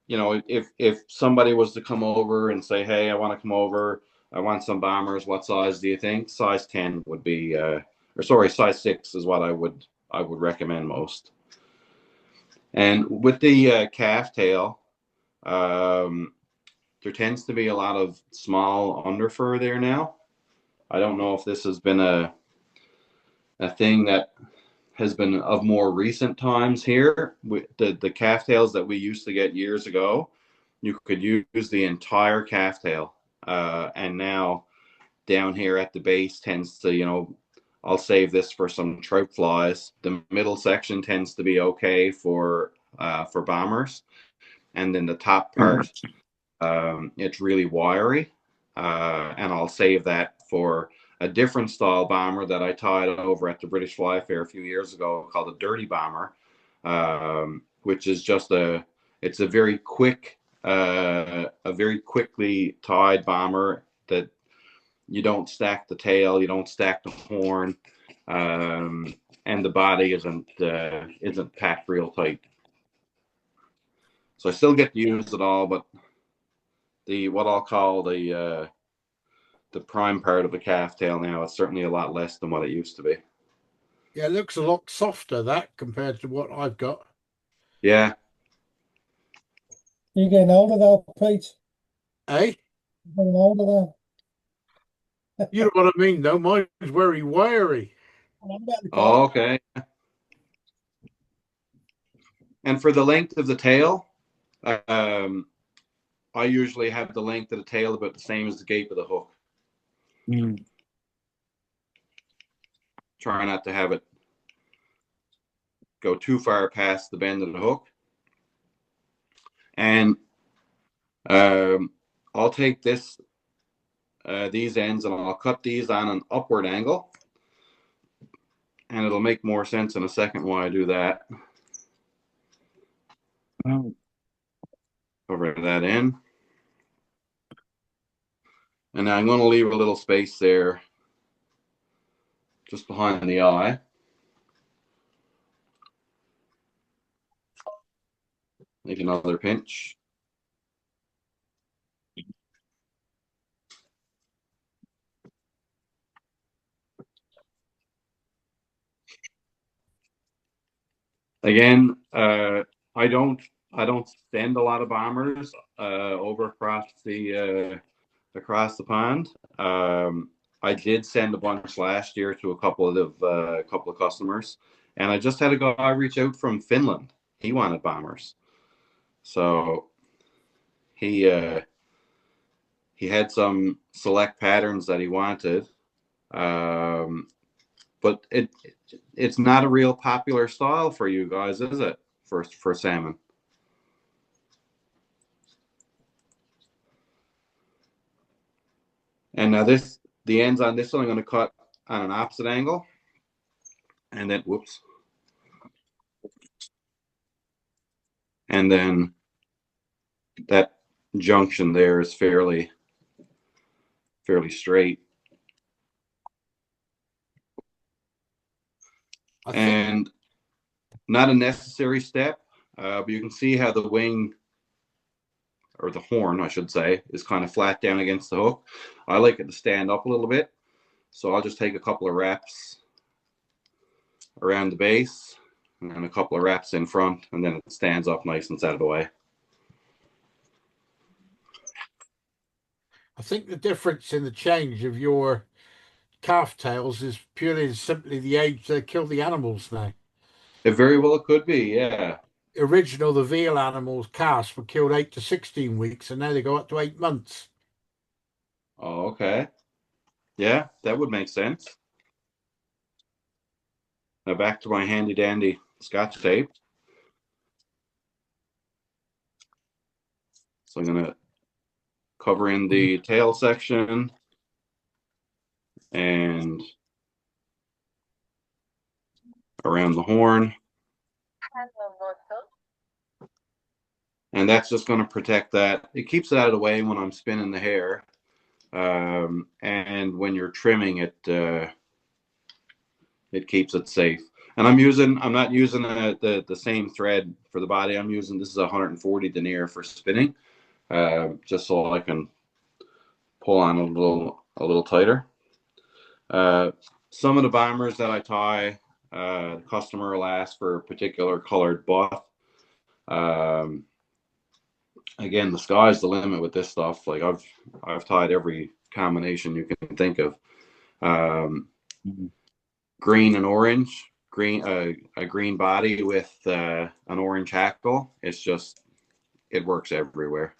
you know, if somebody was to come over and say, hey, I want to come over, I want some bombers, what size do you think? Size 10 would be, size 6 is what I would recommend most. And with the calf tail, there tends to be a lot of small underfur there now. I don't know if this has been a thing that has been of more recent times here. The calf tails that we used to get years ago, you could use the entire calf tail. And now down here at the base tends to, you know, I'll save this for some trout flies. The middle section tends to be okay for bombers. And then the top part, it's really wiry. And I'll save that for a different style bomber that I tied over at the British Fly Fair a few years ago called a dirty bomber, which is just it's a very quick, a very quickly tied bomber that you don't stack the tail, you don't stack the horn, and the body isn't packed real tight. So I still get to use it all, but what I'll call the prime part of the calf tail now is certainly a lot less than what it used to be. Yeah, it looks a lot softer, that, compared to what I've got. Yeah. You're getting older though, Pete. Eh? You're getting older though. You know what I mean, though. Mine's very wiry. Oh, okay. And for the length of the tail, I usually have the length of the tail about the same as the gape of the hook. Try not to have it go too far past the bend of the hook. And I'll take these ends and I'll cut these on an upward angle. And it'll make more sense in a second why I do that. Over that end. And now I'm going to leave a little space there just behind the eye. Make another pinch. Again, I don't send a lot of bombers over across the pond. I did send a bunch last year to a couple of customers, and I just had a guy reach out from Finland. He wanted bombers, so he had some select patterns that he wanted, but it's not a real popular style for you guys, is it? For salmon. And now the ends on this one I'm going to cut on an opposite angle, and then whoops, and then that junction there is fairly straight. And not a necessary step, but you can see how the wing, or the horn, I should say, is kind of flat down against the hook. I like it to stand up a little bit, so I'll just take a couple of wraps around the base and a couple of wraps in front, and then it stands up nice and it's out of the way. I think the difference in the change of your calf tails is purely and simply the age they kill the animals now. It very well could be, yeah. The veal animals, calves, were killed 8 to 16 weeks, and now they go up to 8 months. Oh, okay. Yeah, that would make sense. Now back to my handy dandy Scotch tape. So I'm gonna cover in the tail section and around the horn. And that's just going to protect that. It keeps it out of the way when I'm spinning the hair. And when you're trimming it, it keeps it safe. And I'm not using the same thread for the body. This is 140 denier for spinning, just so I can pull on a little tighter. Some of the bombers that I tie, the customer will ask for a particular colored buff. Again, the sky's the limit with this stuff. Like I've tied every combination you can think of. Green and orange, a green body with an orange hackle. It works everywhere.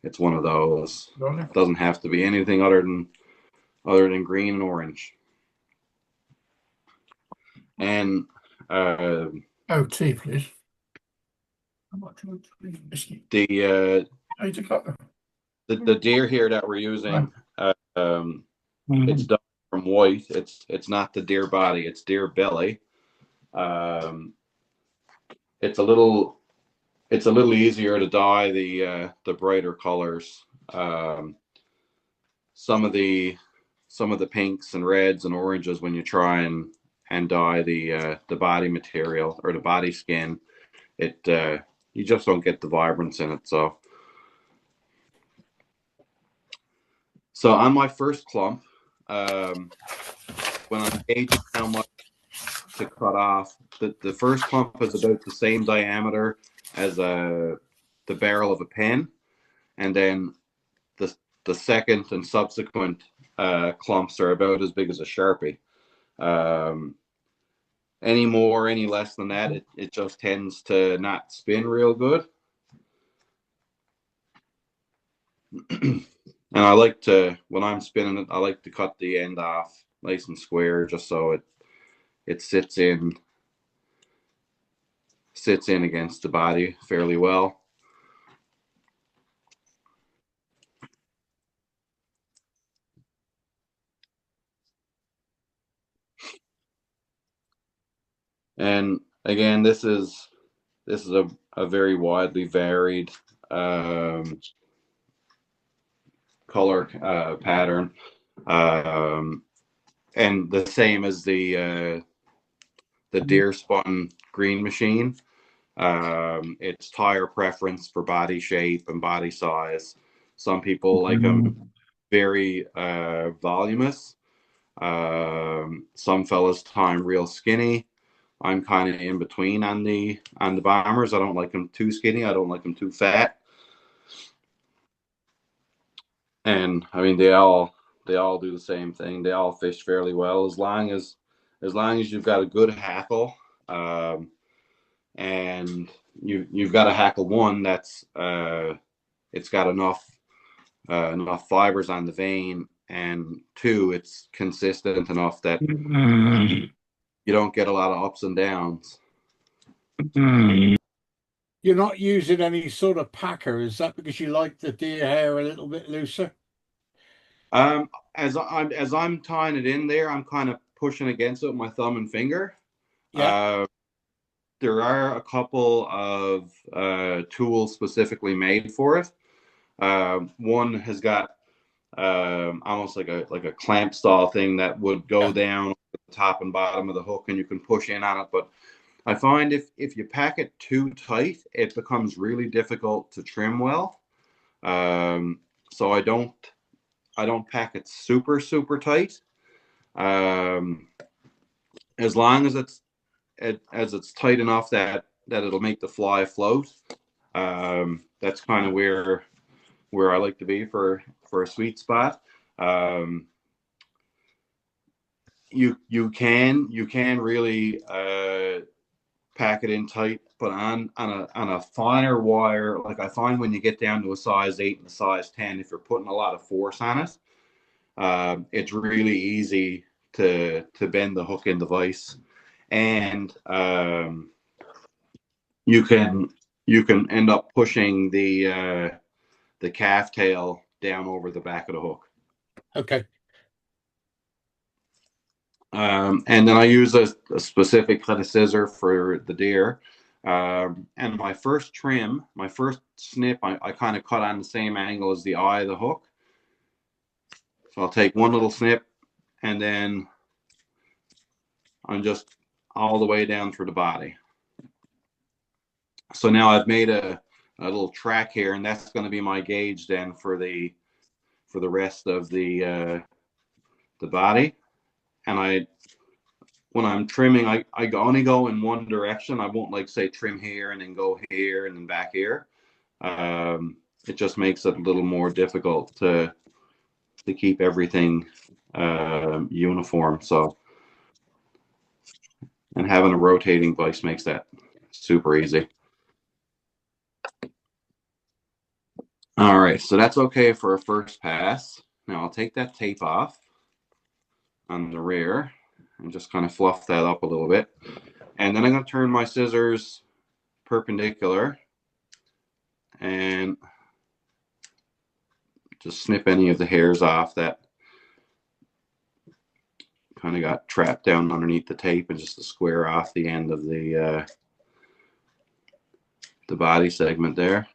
It's one of those. It doesn't have to be anything other than green and orange. And tea, please. The deer here that we're using, it's done from white. It's not the deer body, it's deer belly. It's a little easier to dye the brighter colors. Some of the pinks and reds and oranges, when you try and dye the body material or the body skin, you just don't get the vibrance in it. So on my first clump, when I'm gauging how much to cut off, the first clump is about the same diameter as the barrel of a pen, and then the second and subsequent clumps are about as big as a Sharpie. Any more, any less than that, it just tends to not spin real good. And I like to, when I'm spinning it, I like to cut the end off nice and square, just so it sits in against the body fairly well. And again, this is a very widely varied color pattern, and the same as the deer spun green machine. It's tire preference for body shape and body size. Some people like them very voluminous. Some fellas tie them real skinny. I'm kind of in between on the bombers. I don't like them too skinny. I don't like them too fat. And I mean, they all do the same thing. They all fish fairly well as long as you've got a good hackle, and you've got a hackle one that's it's got enough fibers on the vein, and two, it's consistent enough that you don't get a lot of ups and downs. You're not using any sort of packer. Is that because you like the deer hair a little bit looser? As I'm tying it in there, I'm kind of pushing against it with my thumb and finger. Yeah. There are a couple of tools specifically made for it. One has got almost like a clamp style thing that would go down the top and bottom of the hook, and you can push in on it. But I find if you pack it too tight, it becomes really difficult to trim well. So I don't pack it super tight. As long as it's tight enough that it'll make the fly float. That's kind of where I like to be for for a sweet spot. You can really pack it in tight, but on a finer wire, like I find when you get down to a size 8 and a size 10, if you're putting a lot of force on it, it's really easy to bend the hook in the vise, and you can end up pushing the calf tail down over the back of the hook. Okay. And then I use a specific kind of scissor for the deer. And my first snip, I kind of cut on the same angle as the eye of the hook. So I'll take one little snip, and then I'm just all the way down through the body. So now I've made a little track here, and that's going to be my gauge then for the rest of the body. And when I'm trimming, I only go in one direction. I won't like say trim here and then go here and then back here. It just makes it a little more difficult to keep everything uniform. So, and having a rotating vise makes that super easy. All right, so that's okay for a first pass. Now I'll take that tape off on the rear and just kind of fluff that up a little bit. And then I'm going to turn my scissors perpendicular and just snip any of the hairs off that kind of got trapped down underneath the tape, and just to square off the end of the body segment there.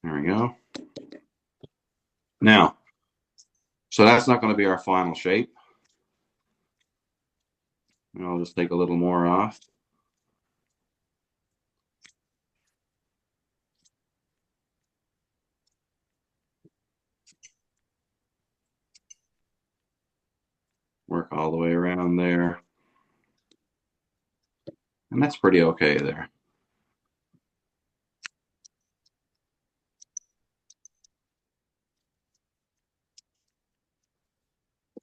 There we go. Now, so that's not going to be our final shape. And I'll just take a little more off. Work all the way around there. And that's pretty okay there.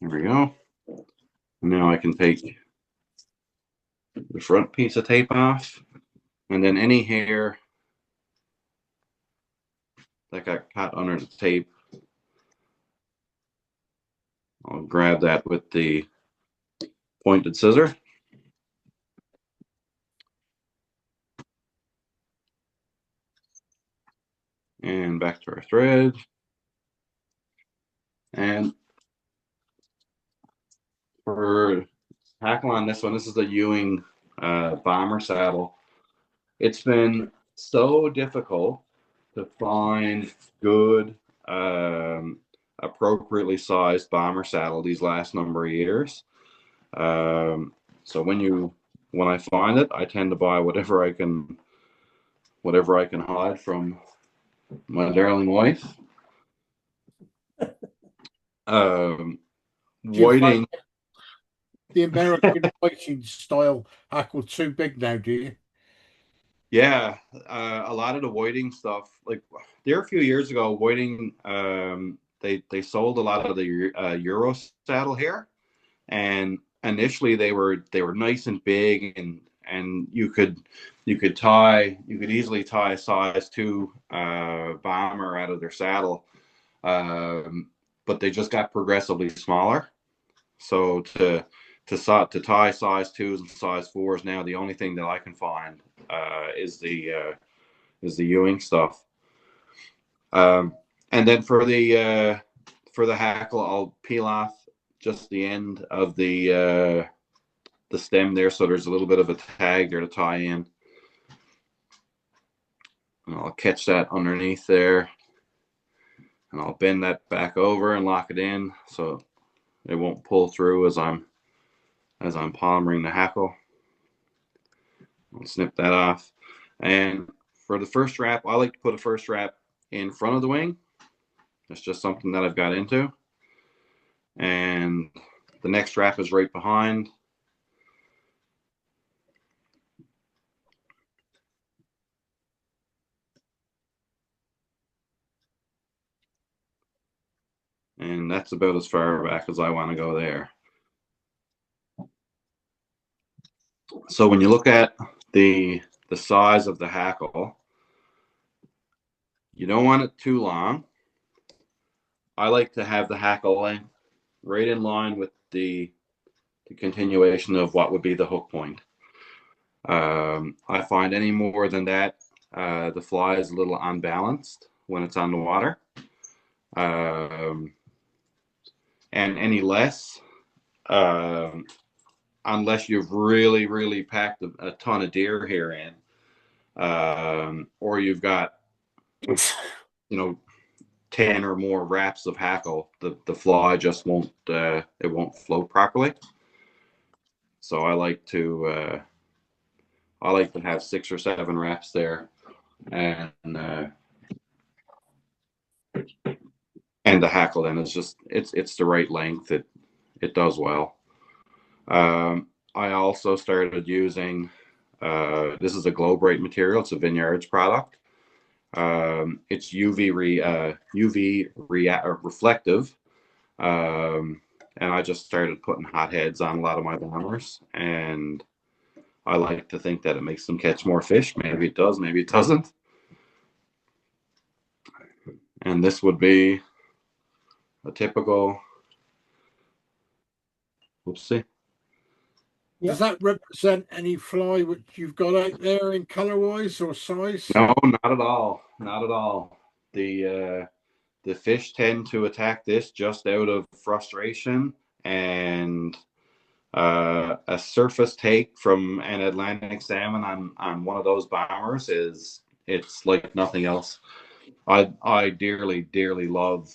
There we go. Now I can take the front piece of tape off, and then any hair that got caught under the tape, I'll grab that with the pointed scissor. And back to our thread. And for tackle on this one, this is the Ewing bomber saddle. It's been so difficult to find good, appropriately sized bomber saddle these last number of years. So when I find it, I tend to buy whatever I can hide from my darling wife. Whiting. The American whiting style hackle too big now, do you? Yeah, a lot of the whiting stuff, like there a few years ago, whiting, they sold a lot of the Euro saddle hair, and initially they were nice and big, and you could easily tie a size 2 bomber out of their saddle, but they just got progressively smaller. So to tie size 2s and size 4s now, the only thing that I can find is the Ewing stuff. And then for the hackle, I'll peel off just the end of the stem there, so there's a little bit of a tag there to tie in. And I'll catch that underneath there, and I'll bend that back over and lock it in so it won't pull through as I'm palmering the hackle. I'll snip that off. And for the first strap, I like to put a first strap in front of the wing. That's just something that I've got into. And the next strap is right behind. and that's about as far back as I want to go there. So when you look at the size of the hackle, you don't want it too long. I like to have the hackle length right in line with the continuation of what would be the hook point. I find any more than that, the fly is a little unbalanced when it's on the water. And any less, unless you've really, really packed a ton of deer here in, or you've got, 10 or more wraps of hackle, the fly just won't, it won't float properly. So I like to have 6 or 7 wraps there, and the hackle then is just, it's the right length. It does well. I also started using, this is a Glow-Brite material. It's a Vineyards product. It's UV reflective, and I just started putting hot heads on a lot of my bombers, and I like to think that it makes them catch more fish. Maybe it does, maybe it doesn't. And this would be a typical, oopsie. Does that represent any fly which you've got out there in color wise or size? No, not at all. Not at all. The fish tend to attack this just out of frustration, and a surface take from an Atlantic salmon on one of those bombers it's like nothing else. I dearly, dearly love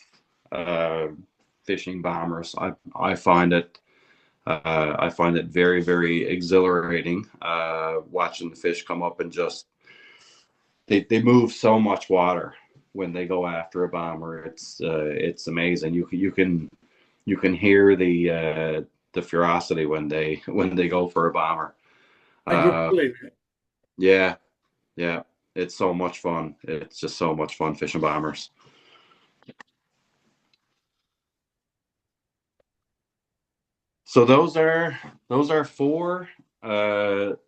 fishing bombers. I find it very, very exhilarating watching the fish come up and just they move so much water when they go after a bomber. It's amazing. You can hear the ferocity when they go for a bomber. Yeah, it's so much fun. It's just so much fun fishing bombers. So those are 4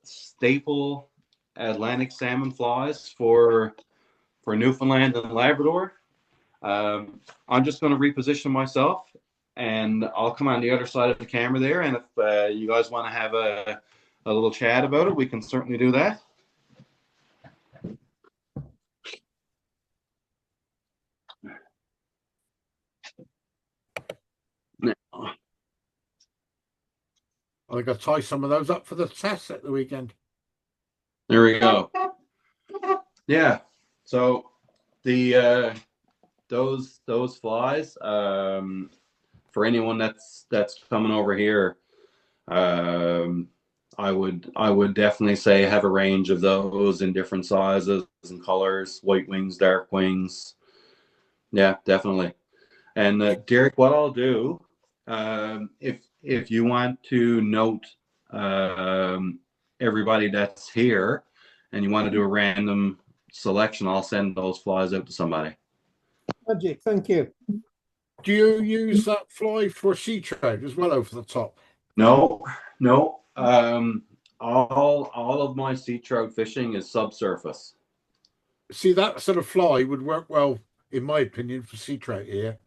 staple Atlantic salmon flies for Newfoundland and Labrador. I'm just going to reposition myself, and I'll come on the other side of the camera there. And if you guys want to have a little chat about it, we can certainly do that. I got to tie some of those up for the test at the weekend. There we go. Yeah. So the those flies, for anyone that's coming over here, I would definitely say have a range of those in different sizes and colors, white wings, dark wings. Yeah, definitely. And Derek, what I'll do, if you want to note everybody that's here and you want to do a random selection, I'll send those flies out to somebody. Magic, thank you. Do you use that fly for sea trout as well over the top? No. All of my sea trout fishing is subsurface. See, that sort of fly would work well, in my opinion, for sea trout here.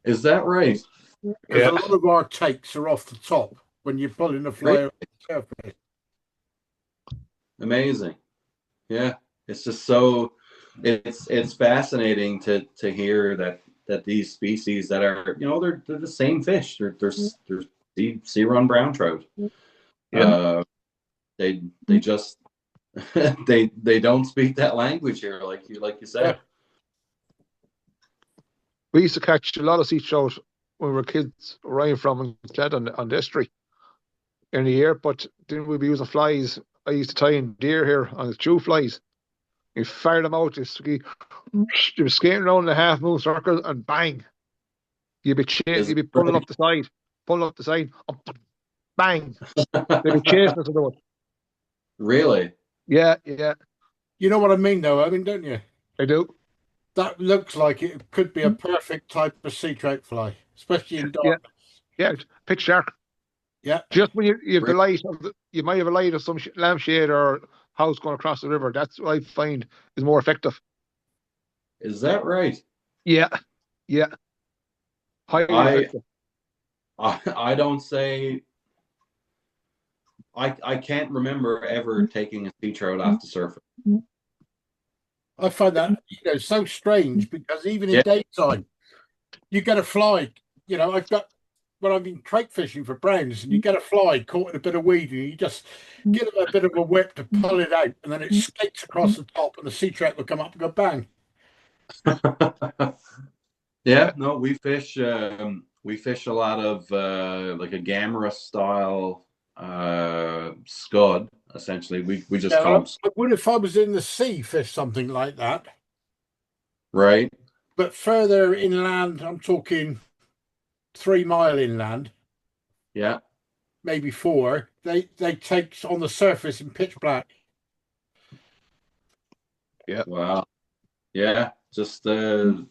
Is that right? Because a lot of our takes are off the top when you're pulling the fly over the surface. Amazing. Yeah, it's just so it's fascinating to hear that these species that are, they're the same fish. They're sea run brown trout. Yeah. They just they don't speak that language here, like you said. Yeah. We used to catch a lot of sea trout when we were kids, Ryan from Cled on the estuary in the year, but then we'd be using flies. I used to tie in deer here on the 2 flies. You fire them out, you were skating around in a half moon circle, and bang, you'd be pulling up the side, bang, they'd be chasing us with it. Really? Yeah. You know what I mean, though, I mean, don't you? I do. that looks like it could be a perfect type of sea trout fly, especially in dark. Yeah, pitch dark. Yeah. Just when you have the light you might have a light of some lampshade or house going across the river. That's what I find is more effective. Is that right? Yeah, yeah. Highly effective. I don't say. I can't remember ever taking a sea trout off the surface. I find that so strange because even in daytime, you get a fly. I've been trout fishing for browns, and you get a fly caught in a bit of weed, and you just give it a bit of a whip to pull it out, and then it skates across the top, and the sea trout will come up and go bang. Yeah, no, we fish a lot of like a Gamera style scud. Essentially, we just call them. I would if I was in the sea fish something like that, right? But further inland, I'm talking 3 mile inland. Yeah, maybe 4. They take on the surface in pitch black. Yeah. Wow. Yeah, just one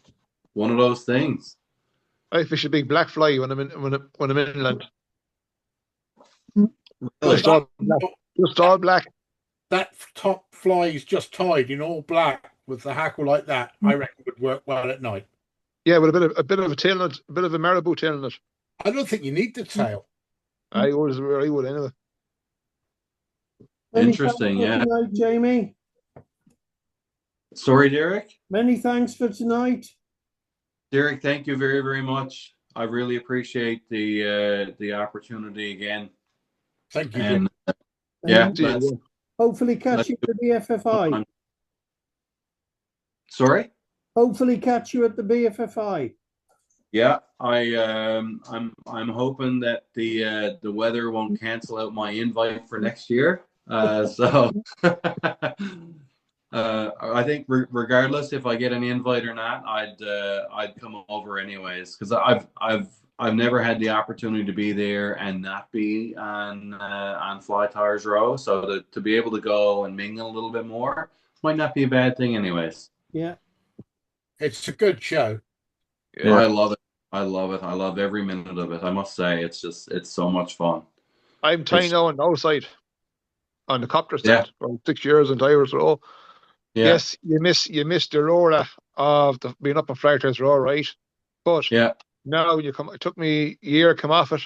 of those things. I fish a big black fly when I'm inland. Really? Just all black. That top fly is just tied in all black with the hackle like that. I reckon would work well at night. Yeah, with a bit of a tail in it, a bit of a marabou tail in it. I don't think you need the tail. I would anyway. Interesting, Many thanks for tonight, Jamie. Sorry, Derek. Many thanks for tonight. Derek, thank you very, very much. I really appreciate the opportunity again. Thank you. And yeah, hopefully catch you at the BFFI. Sorry? Hopefully catch you at the BFFI. Yeah, I'm hoping that the weather won't cancel out my invite for next year. So I think regardless if I get an invite or not, I'd come over anyways, because I've never had the opportunity to be there and not be on Fly Tires Row. So to be able to go and mingle a little bit more might not be a bad thing anyways. Yeah, it's a good show. Yeah. I love it. I love it. I love every minute of it. I must say, it's so much fun. I'm tying now on the outside on the copter set for 6 years in tires row. Yeah. Yes, you miss the aurora of being up on Fly Tires Row, right? But now when you come, it took me a year to come off it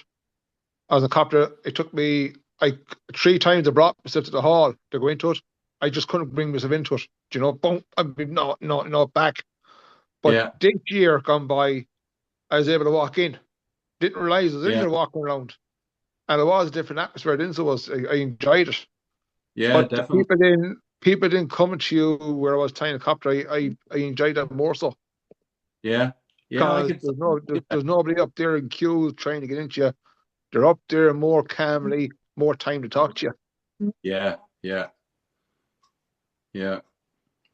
as a copter. It took me 3 times I brought myself to the hall to go into it. I just couldn't bring myself into it. Do you know? Boom! I'd be not back. But this year gone by, I was able to walk in. Didn't realize I was in there walking around, and it was a different atmosphere. It was. I enjoyed it. Yeah, but definitely. People didn't come to you where I was tying a copter. I enjoyed that more so. Yeah. Because there's nobody up there in queue trying to get into you. They're up there more calmly, more time to talk to you. Yeah.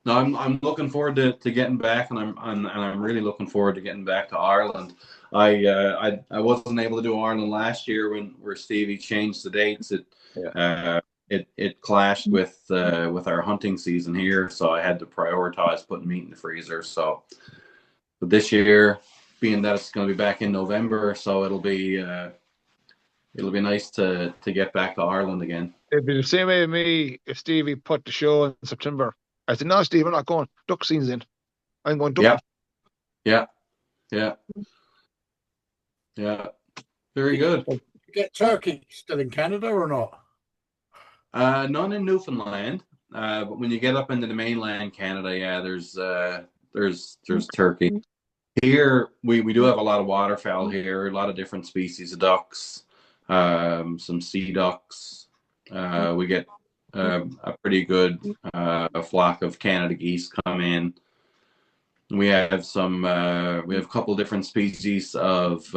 No, I'm looking forward to getting back, and I'm really looking forward to getting back to Ireland. I wasn't able to do Ireland last year where Stevie changed the dates. It clashed with our hunting season here, so I had to prioritize putting meat in the freezer. So, but this year, being that it's going to be back in November, so it'll be nice to get back to Ireland again. It'd be the same way with me if Stevie put the show in September. I said, no, Steve, I'm not going. Duck season's in. I'm going duck. Yeah. Very good. You get turkey still in Canada or not? None in New-Foundland. But when you get up into the mainland Canada, there's turkey. Here we do have a lot of waterfowl here, a lot of different species of ducks, some sea ducks. We get a pretty good flock of Canada geese come in. We have a couple different species of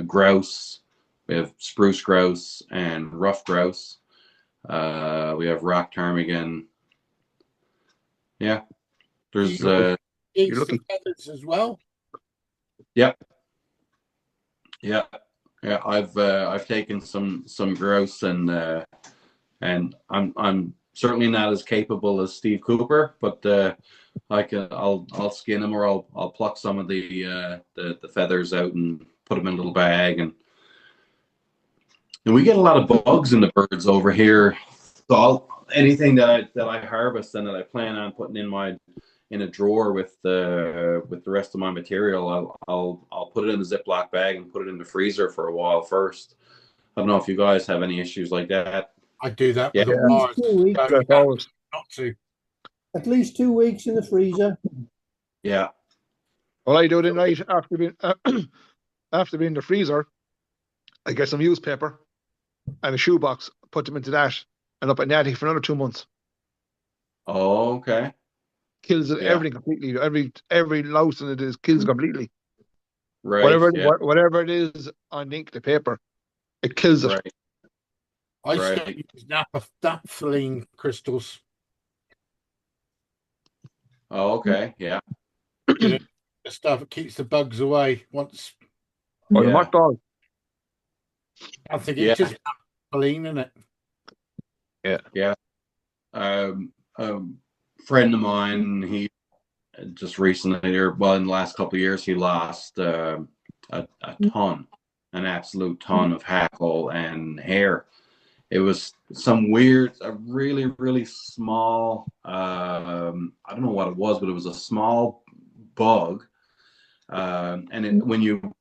grouse. We have spruce grouse and rough grouse. We have rock ptarmigan. Yeah, there's you're looking feathers as well. Yeah. I've taken some grouse and I'm certainly not as capable as Steve Cooper, but I'll skin him, or I'll pluck some of the feathers out and put them in a little bag, and we get a lot of bugs in the birds over here. So anything that I harvest and that I plan on putting in a drawer with the rest of my material, I'll put it in a Ziploc bag and put it in the freezer for a while first. I don't know if you guys have any issues like that. I do that with Yeah. the wires. 2 weeks. But you have not to. At least 2 weeks in the freezer. Yeah. Well, I do it in night after being in the freezer. I get some newspaper and a shoebox, put them into that, and up at natty for another 2 months. Oh, okay. Kills it, Yeah. everything completely. Every louse in it kills completely. Right. Whatever it is on ink, the paper, it kills it. Right. I used to use naphthalene crystals. Oh, okay. Yeah. You know, the stuff that keeps the bugs away. Once Or the Yeah. mock dog. I think it's just naphthalene, isn't it? Yeah. A friend of mine, he just recently, or well, in the last couple of years, he lost an absolute ton of hackle and hair. It was some weird, a really, really small, I don't know what it was, but it was a small bug. And when you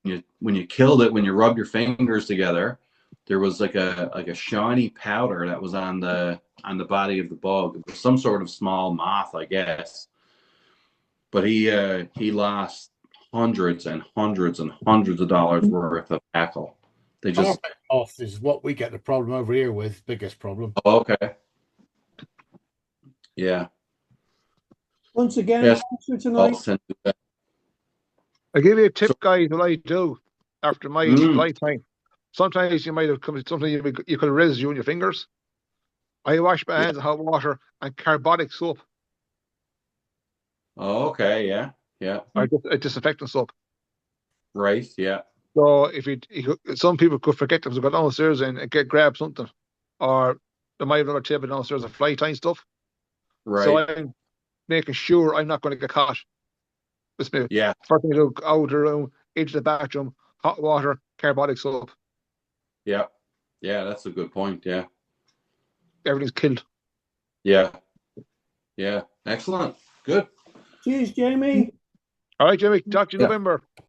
killed it, when you rubbed your fingers together, there was like a shiny powder that was on the body of the bug. It was some sort of small moth, I guess. But he lost hundreds and hundreds and hundreds of dollars worth of hackle. They just Carpet moth is what we get the problem over here with. Biggest problem. Oh, okay. Yeah. Once again, Yes. thanks for tonight. I give you a tip, guys, what I do after my flight time. Sometimes you might have come to something you could have residue in your fingers. I wash my hands in hot water and carbonic soap. Oh, okay. Yeah. Yeah. Or a disinfectant soap. Right. Yeah. So if some people could forget them to go downstairs and grab something, or they might have another table downstairs of flight time stuff. Right. So I'm making sure I'm not going to get caught. Yeah. First thing I do, out of the room, into the bathroom, hot water, carbonic soap. Yeah. Yeah, that's a good point. Yeah. Everything's killed. Yeah. Yeah. Excellent. Good. Cheers, Jamie. All right, Jimmy. Talk to you in November.